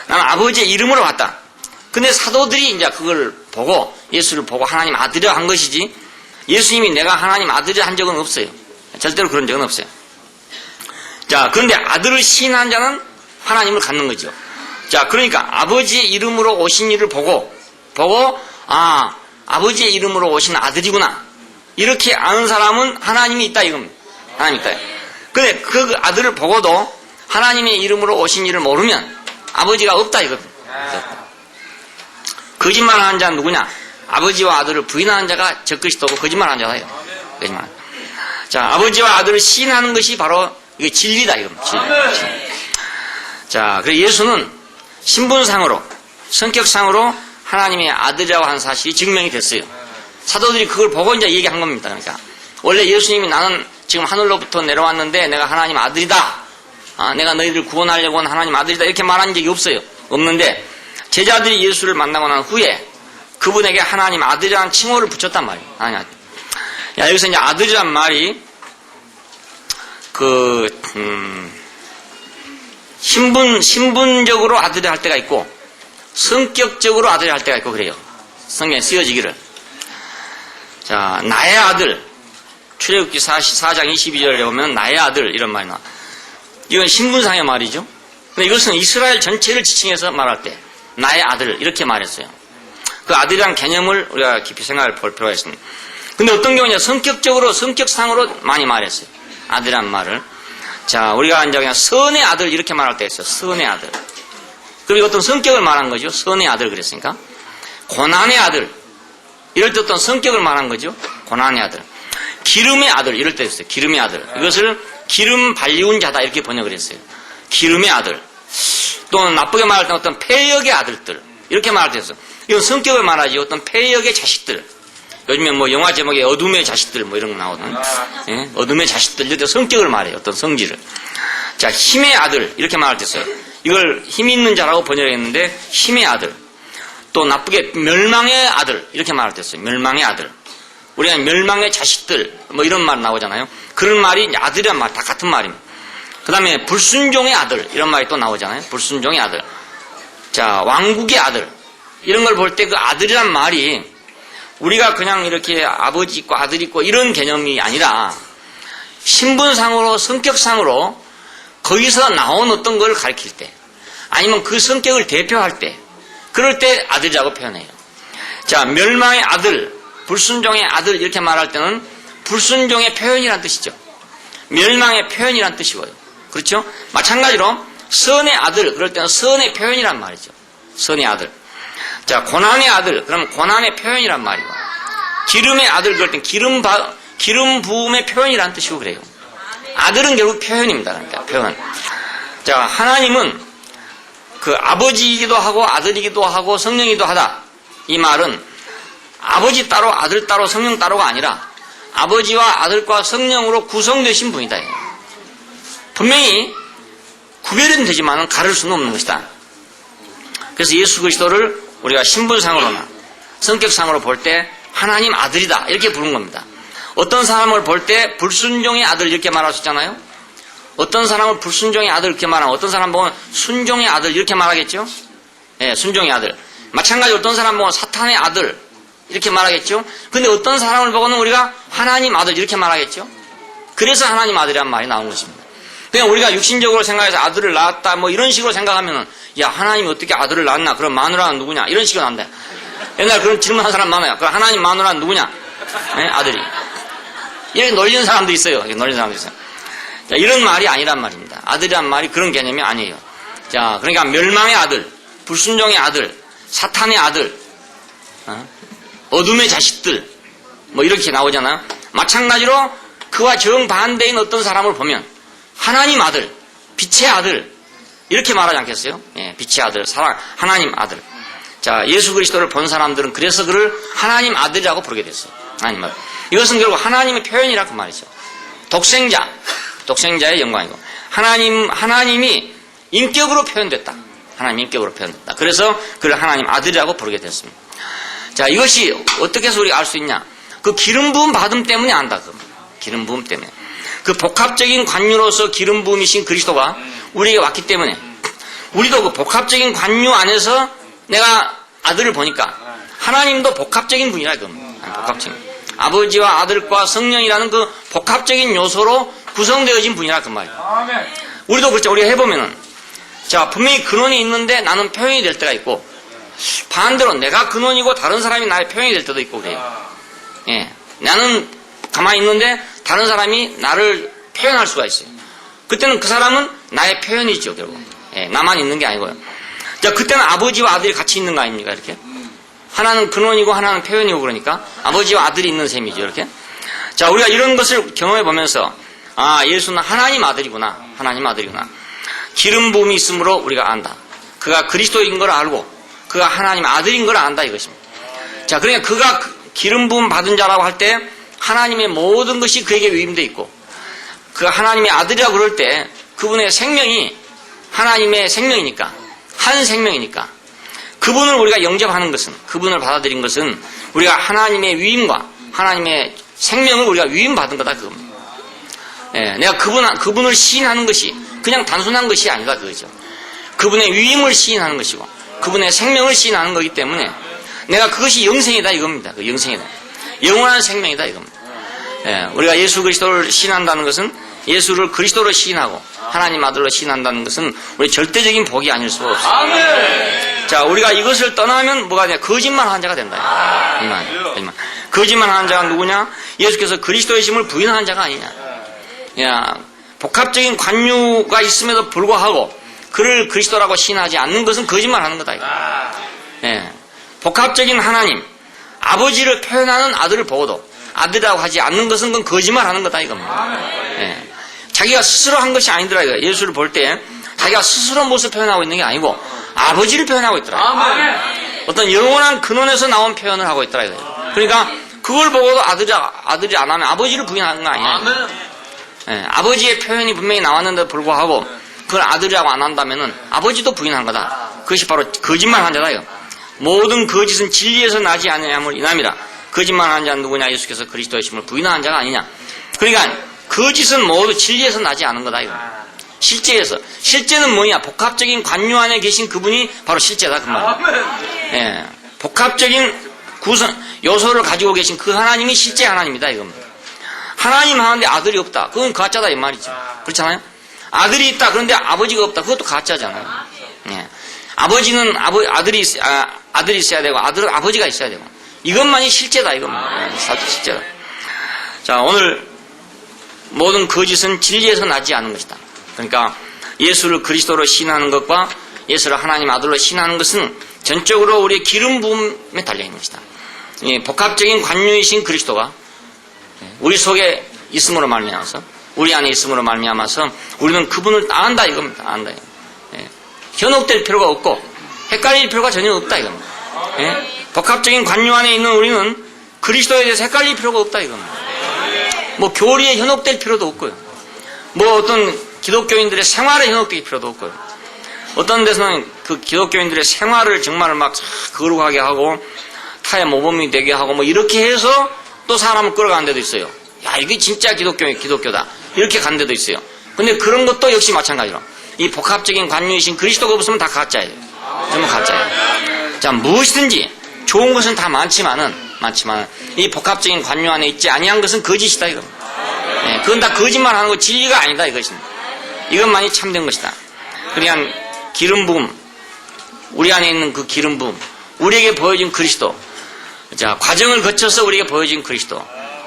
나는 아버지의 이름으로 왔다. 근데 사도들이 이제 그걸 보고 예수를 보고 하나님 아들이라 한 것이지 예수님이 내가 하나님 아들이라 한 적은 없어요. 절대로 그런 적은 없어요. 자, 그런데 아들을 시인한 자는 하나님을 갖는 거죠. 자, 그러니까 아버지의 이름으로 오신 이를 보고 아버지의 이름으로 오신 아들이구나. 이렇게 아는 사람은 하나님이 있다 이겁니다. 하나님이 있다. 근데 그 아들을 보고도 하나님의 이름으로 오신 이를 모르면 아버지가 없다 이겁니다. 거짓말하는 자는 누구냐? 아버지와 아들을 부인하는 자가 적그리스도고 거짓말하는 자예요. 거짓말. 자, 아버지와 아들을 시인하는 것이 바로 이게 진리다 이겁니다. 진리. 자, 그래서 예수는 신분상으로 성격상으로 하나님의 아들이라고 하는 사실이 증명이 됐어요. 사도들이 그걸 보고 이제 얘기한 겁니다. 그러니까 원래 예수님이 나는 지금 하늘로부터 내려왔는데 내가 하나님 아들이다. 내가 너희들 구원하려고 한 하나님 아들이다. 이렇게 말한 적이 없어요. 없는데 제자들이 예수를 만나고 난 후에 그분에게 하나님 아들이라는 칭호를 붙였단 말이에요. 아니. 여기서 이제 아들이란 말이 신분적으로 아들이 할 때가 있고 성격적으로 아들이 할 때가 있고 그래요. 성경에 쓰여지기를. 자, 나의 아들. 출애굽기 4장 22절에 보면 나의 아들 이런 말이 나와. 이건 신분상의 말이죠. 근데 이것은 이스라엘 전체를 지칭해서 말할 때 나의 아들 이렇게 말했어요. 그 아들이란 개념을 우리가 깊이 생각해 볼 필요가 있습니다. 근데 어떤 경우냐 성격적으로 성격상으로 많이 말했어요. 아들이란 말을. 자, 우리가 이제 그냥 선의 아들 이렇게 말할 때 있어요. 선의 아들. 그리고 어떤 성격을 말한 거죠. 선의 아들 그랬으니까. 고난의 아들. 이럴 때 어떤 성격을 말한 거죠. 고난의 아들. 기름의 아들 이럴 때 있어요. 기름의 아들. 이것을 기름 발리운 자다 이렇게 번역을 했어요. 기름의 아들. 또는 나쁘게 말할 때 어떤 폐역의 아들들 이렇게 말할 때 있어요. 이건 성격을 말하지 어떤 폐역의 자식들. 요즘에 뭐 영화 제목에 어둠의 자식들 뭐 이런 거 나오거든. 예? 어둠의 자식들 이럴 때 성격을 말해요. 어떤 성질을. 자, 힘의 아들 이렇게 말할 때 있어요. 이걸 힘 있는 자라고 번역했는데 힘의 아들. 또 나쁘게 멸망의 아들 이렇게 말할 때 있어요. 멸망의 아들. 우리가 멸망의 자식들 뭐 이런 말 나오잖아요. 그런 말이 아들이란 말 다 같은 말입니다. 그 다음에 불순종의 아들 이런 말이 또 나오잖아요. 불순종의 아들. 자, 왕국의 아들 이런 걸 볼 때 그 아들이란 말이 우리가 그냥 이렇게 아버지 있고 아들 있고 이런 개념이 아니라 신분상으로 성격상으로 거기서 나온 어떤 걸 가리킬 때 아니면 그 성격을 대표할 때 그럴 때 아들이라고 표현해요. 자, 멸망의 아들, 불순종의 아들 이렇게 말할 때는 불순종의 표현이란 뜻이죠. 멸망의 표현이란 뜻이고요. 그렇죠? 마찬가지로 선의 아들 그럴 때는 선의 표현이란 말이죠. 선의 아들. 자, 고난의 아들 그러면 고난의 표현이란 말이고 기름의 아들 그럴 땐 기름 부음의 표현이란 뜻이고 그래요. 아들은 결국 표현입니다. 그러니까 표현. 자, 하나님은 그 아버지이기도 하고 아들이기도 하고 성령이기도 하다. 이 말은 아버지 따로 아들 따로 성령 따로가 아니라 아버지와 아들과 성령으로 구성되신 분이다. 분명히 구별은 되지만 가를 수는 없는 것이다. 그래서 예수 그리스도를 우리가 신분상으로나 성격상으로 볼 때 하나님 아들이다 이렇게 부른 겁니다. 어떤 사람을 볼 때 불순종의 아들 이렇게 말할 수 있잖아요. 어떤 사람을 불순종의 아들 이렇게 말하면 어떤 사람 보면 순종의 아들 이렇게 말하겠죠. 예, 순종의 아들. 마찬가지로 어떤 사람 보면 사탄의 아들 이렇게 말하겠죠. 근데 어떤 사람을 보고는 우리가 하나님 아들 이렇게 말하겠죠. 그래서 하나님 아들이란 말이 나온 것입니다. 그냥 우리가 육신적으로 생각해서 아들을 낳았다 뭐 이런 식으로 생각하면은 야 하나님이 어떻게 아들을 낳았나 그럼 마누라는 누구냐 이런 식으로 난다. 옛날 그런 질문한 사람 많아요. 그럼 하나님 마누라는 누구냐? 네? 아들이. 이렇게 놀리는 사람도 있어요. 놀리는 사람도 있어요. 자, 이런 말이 아니란 말입니다. 아들이란 말이 그런 개념이 아니에요. 자, 그러니까 멸망의 아들, 불순종의 아들, 사탄의 아들, 어둠의 자식들 뭐 이렇게 나오잖아요. 마찬가지로 그와 정반대인 어떤 사람을 보면 하나님 아들, 빛의 아들 이렇게 말하지 않겠어요? 예, 빛의 아들, 사랑, 하나님 아들. 자, 예수 그리스도를 본 사람들은 그래서 그를 하나님 아들이라고 부르게 됐어요. 하나님 아들. 이것은 결국 하나님의 표현이라고 말이죠. 독생자의 영광이고, 하나님이 인격으로 표현됐다. 하나님 인격으로 표현됐다. 그래서 그를 하나님 아들이라고 부르게 됐습니다. 자, 이것이 어떻게 해서 우리가 알 수 있냐? 그 기름 부음 받음 때문에 안다. 기름 부음 때문에. 그 복합적인 관유로서 기름 부음이신 그리스도가 우리에게 왔기 때문에, 우리도 그 복합적인 관유 안에서 내가 아들을 보니까 하나님도 복합적인 분이라 그겁니다. 복합적인. 아버지와 아들과 성령이라는 그 복합적인 요소로 구성되어진 분이라 그 말이에요. 우리도 그렇죠. 우리가 해보면은, 자, 분명히 근원이 있는데 나는 표현이 될 때가 있고, 반대로 내가 근원이고 다른 사람이 나의 표현이 될 때도 있고 그래요. 예. 나는 가만히 있는데 다른 사람이 나를 표현할 수가 있어요. 그때는 그 사람은 나의 표현이죠, 결국. 예, 나만 있는 게 아니고요. 자, 그때는 아버지와 아들이 같이 있는 거 아닙니까, 이렇게? 하나는 근원이고 하나는 표현이고 그러니까 아버지와 아들이 있는 셈이죠, 이렇게. 자, 우리가 이런 것을 경험해 보면서, 아, 예수는 하나님 아들이구나. 하나님 아들이구나. 기름 부음이 있으므로 우리가 안다. 그가 그리스도인 걸 알고 그가 하나님 아들인 걸 안다 이것입니다. 자, 그러니까 그가 기름 부음 받은 자라고 할 때 하나님의 모든 것이 그에게 위임되어 있고, 그가 하나님의 아들이라고 그럴 때 그분의 생명이 하나님의 생명이니까, 한 생명이니까, 그분을 우리가 영접하는 것은, 그분을 받아들인 것은 우리가 하나님의 위임과 하나님의 생명을 우리가 위임받은 거다 그겁니다. 예, 내가 그분을 시인하는 것이 그냥 단순한 것이 아니다 그거죠. 그분의 위임을 시인하는 것이고 그분의 생명을 시인하는 거기 때문에 내가 그것이 영생이다 이겁니다. 그 영생이다. 영원한 생명이다 이겁니다. 예, 우리가 예수 그리스도를 시인한다는 것은, 예수를 그리스도로 시인하고 하나님 아들로 시인한다는 것은 우리 절대적인 복이 아닐 수가 없습니다. 자, 우리가 이것을 떠나면 뭐가 되냐? 거짓말하는 자가 된다. 거짓말하는 자가 누구냐? 예수께서 그리스도의 심을 부인하는 자가 아니냐. 야, 복합적인 관유가 있음에도 불구하고 그를 그리스도라고 시인하지 않는 것은 거짓말하는 거다. 예, 복합적인 하나님, 아버지를 표현하는 아들을 보고도 아들이라고 하지 않는 것은 그건 거짓말하는 거다 이겁니다. 예, 자기가 스스로 한 것이 아니더라 이거. 예수를 볼 때 자기가 스스로 모습 표현하고 있는 게 아니고 아버지를 표현하고 있더라. 어떤 영원한 근원에서 나온 표현을 하고 있더라 이거. 그러니까 그걸 보고도 아들이 안 하면 아버지를 부인하는 거 아니야. 예, 아버지의 표현이 분명히 나왔는데도 불구하고 그걸 아들이라고 안 한다면은 아버지도 부인한 거다. 그것이 바로 거짓말한 자다 이거. 모든 거짓은 진리에서 나지 아니함을 인함이라. 거짓말하는 자는 누구냐? 예수께서 그리스도의 심을 부인하는 자가 아니냐. 그러니까 거짓은 모두 진리에서 나지 않은 거다 이거. 실제는 뭐냐? 복합적인 관유 안에 계신 그분이 바로 실제다 그 말이야. 예, 복합적인 요소를 가지고 계신 그 하나님이 실제 하나님이다 이겁니다. 하나님 하는데 아들이 없다. 그건 가짜다 이 말이죠. 그렇잖아요. 아들이 있다. 그런데 아버지가 없다. 그것도 가짜잖아요. 예. 아버지는 아들이 있어야 되고 아들은 아버지가 있어야 되고 이것만이 실제다 이겁니다. 실제다. 자, 오늘 모든 거짓은 진리에서 나지 않은 것이다. 그러니까 예수를 그리스도로 시인하는 것과 예수를 하나님 아들로 시인하는 것은 전적으로 우리의 기름 부음에 달려있는 것이다. 예, 복합적인 관유이신 그리스도가 우리 속에 있음으로 말미암아서, 우리 안에 있음으로 말미암아서 우리는 그분을 안다 이겁니다. 안다. 예. 현혹될 필요가 없고 헷갈릴 필요가 전혀 없다 이겁니다. 예. 복합적인 관유 안에 있는 우리는 그리스도에 대해서 헷갈릴 필요가 없다 이겁니다. 뭐 교리에 현혹될 필요도 없고요. 뭐 어떤 기독교인들의 생활에 현혹될 필요도 없고요. 어떤 데서는 그 기독교인들의 생활을 정말 막 거룩하게 하고 타의 모범이 되게 하고 뭐 이렇게 해서 또 사람을 끌어가는 데도 있어요. 야, 이게 진짜 기독교다. 이렇게 간 데도 있어요. 근데 그런 것도 역시 마찬가지로 이 복합적인 관유이신 그리스도가 없으면 다 가짜예요. 전부 가짜예요. 자, 무엇이든지 좋은 것은 다 많지만은 이 복합적인 관유 안에 있지 아니한 것은 거짓이다 이거. 예, 그건 다 거짓말하는 거 진리가 아니다 이것입니다. 이것만이 참된 것이다. 그러니까 기름 부음, 우리 안에 있는 그 기름 부음, 우리에게 보여진 그리스도, 자, 과정을 거쳐서 우리에게 보여진 그리스도,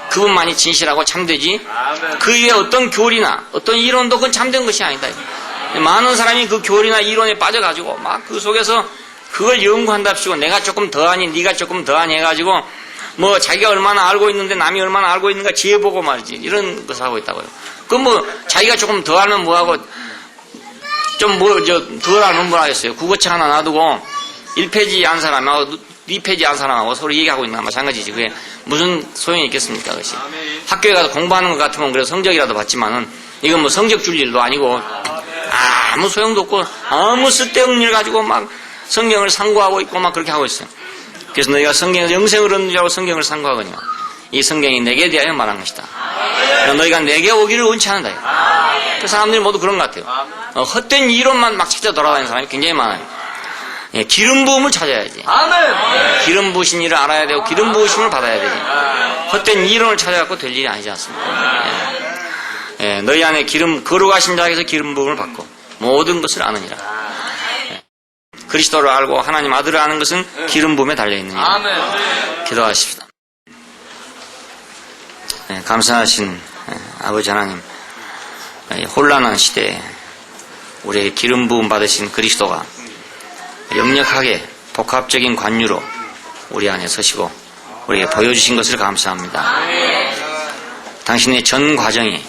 그분만이 진실하고 참되지 그 위에 어떤 교리나 어떤 이론도 그건 참된 것이 아니다. 많은 사람이 그 교리나 이론에 빠져가지고 막 그 속에서 그걸 연구한답시고 내가 조금 더하니 네가 조금 더하니 해가지고 뭐 자기가 얼마나 알고 있는데 남이 얼마나 알고 있는가 지혜보고 말이지 이런 것을 하고 있다고요. 그 뭐 자기가 조금 더하면 뭐하고 좀 뭐 덜하면 뭐 하겠어요. 국어책 하나 놔두고 1페이지 한 사람하고 네 폐지한 사람하고 서로 얘기하고 있는 거나 마찬가지지. 그게 무슨 소용이 있겠습니까, 그것이. 학교에 가서 공부하는 것 같으면 그래도 성적이라도 받지만은, 이건 뭐 성적 줄 일도 아니고, 아무 소용도 없고, 아무 쓸데없는 일 가지고 막 성경을 상고하고 있고 막 그렇게 하고 있어요. 그래서 너희가 성경에서 영생을 얻는 줄 알고 성경을 상고하거든요. 이 성경이 내게 대하여 말한 것이다. 너희가 내게 오기를 원치 않는다. 그 사람들이 모두 그런 것 같아요. 헛된 이론만 막 찾아 돌아다니는 사람이 굉장히 많아요. 예, 기름 부음을 찾아야지. 기름 부으신 일을 알아야 되고 기름 부으심을 받아야 되지. 헛된 이론을 찾아갖고 될 일이 아니지 않습니까? 예, 너희 안에 거룩하신 자에게서 기름 부음을 받고 모든 것을 아느니라. 예, 그리스도를 알고 하나님 아들을 아는 것은 기름 부음에 달려있느니라. 기도하십시다. 예, 감사하신 아버지 하나님, 혼란한 시대에 우리의 기름 부음 받으신 그리스도가 역력하게 복합적인 관유로 우리 안에 서시고 우리에게 보여주신 것을 감사합니다. 당신의 전 과정이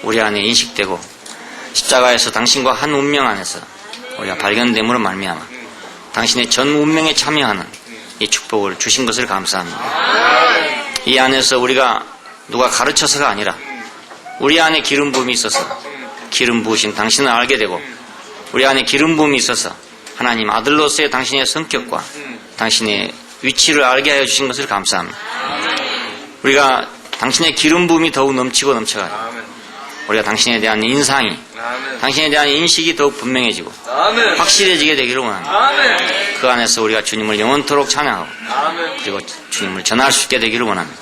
우리 안에 인식되고 십자가에서 당신과 한 운명 안에서 우리가 발견됨으로 말미암아 당신의 전 운명에 참여하는 이 축복을 주신 것을 감사합니다. 이 안에서 우리가 누가 가르쳐서가 아니라 우리 안에 기름 부음이 있어서 기름 부으신 당신을 알게 되고 우리 안에 기름 부음이 있어서 하나님 아들로서의 당신의 성격과 당신의 위치를 알게 하여 주신 것을 감사합니다. 우리가 당신의 기름 부음이 더욱 넘치고 넘쳐가요. 우리가 당신에 대한 인상이 당신에 대한 인식이 더욱 분명해지고 확실해지게 되기를 원합니다. 그 안에서 우리가 주님을 영원토록 찬양하고 그리고 주님을 전할 수 있게 되기를 원합니다.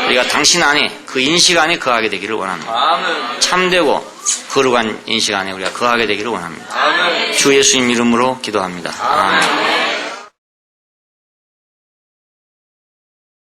우리가 당신 안에 그 인식 안에 거하게 되기를 원합니다. 참되고 거룩한 인식 안에 우리가 거하게 되기를 원합니다. 주 예수님 이름으로 기도합니다. 아멘.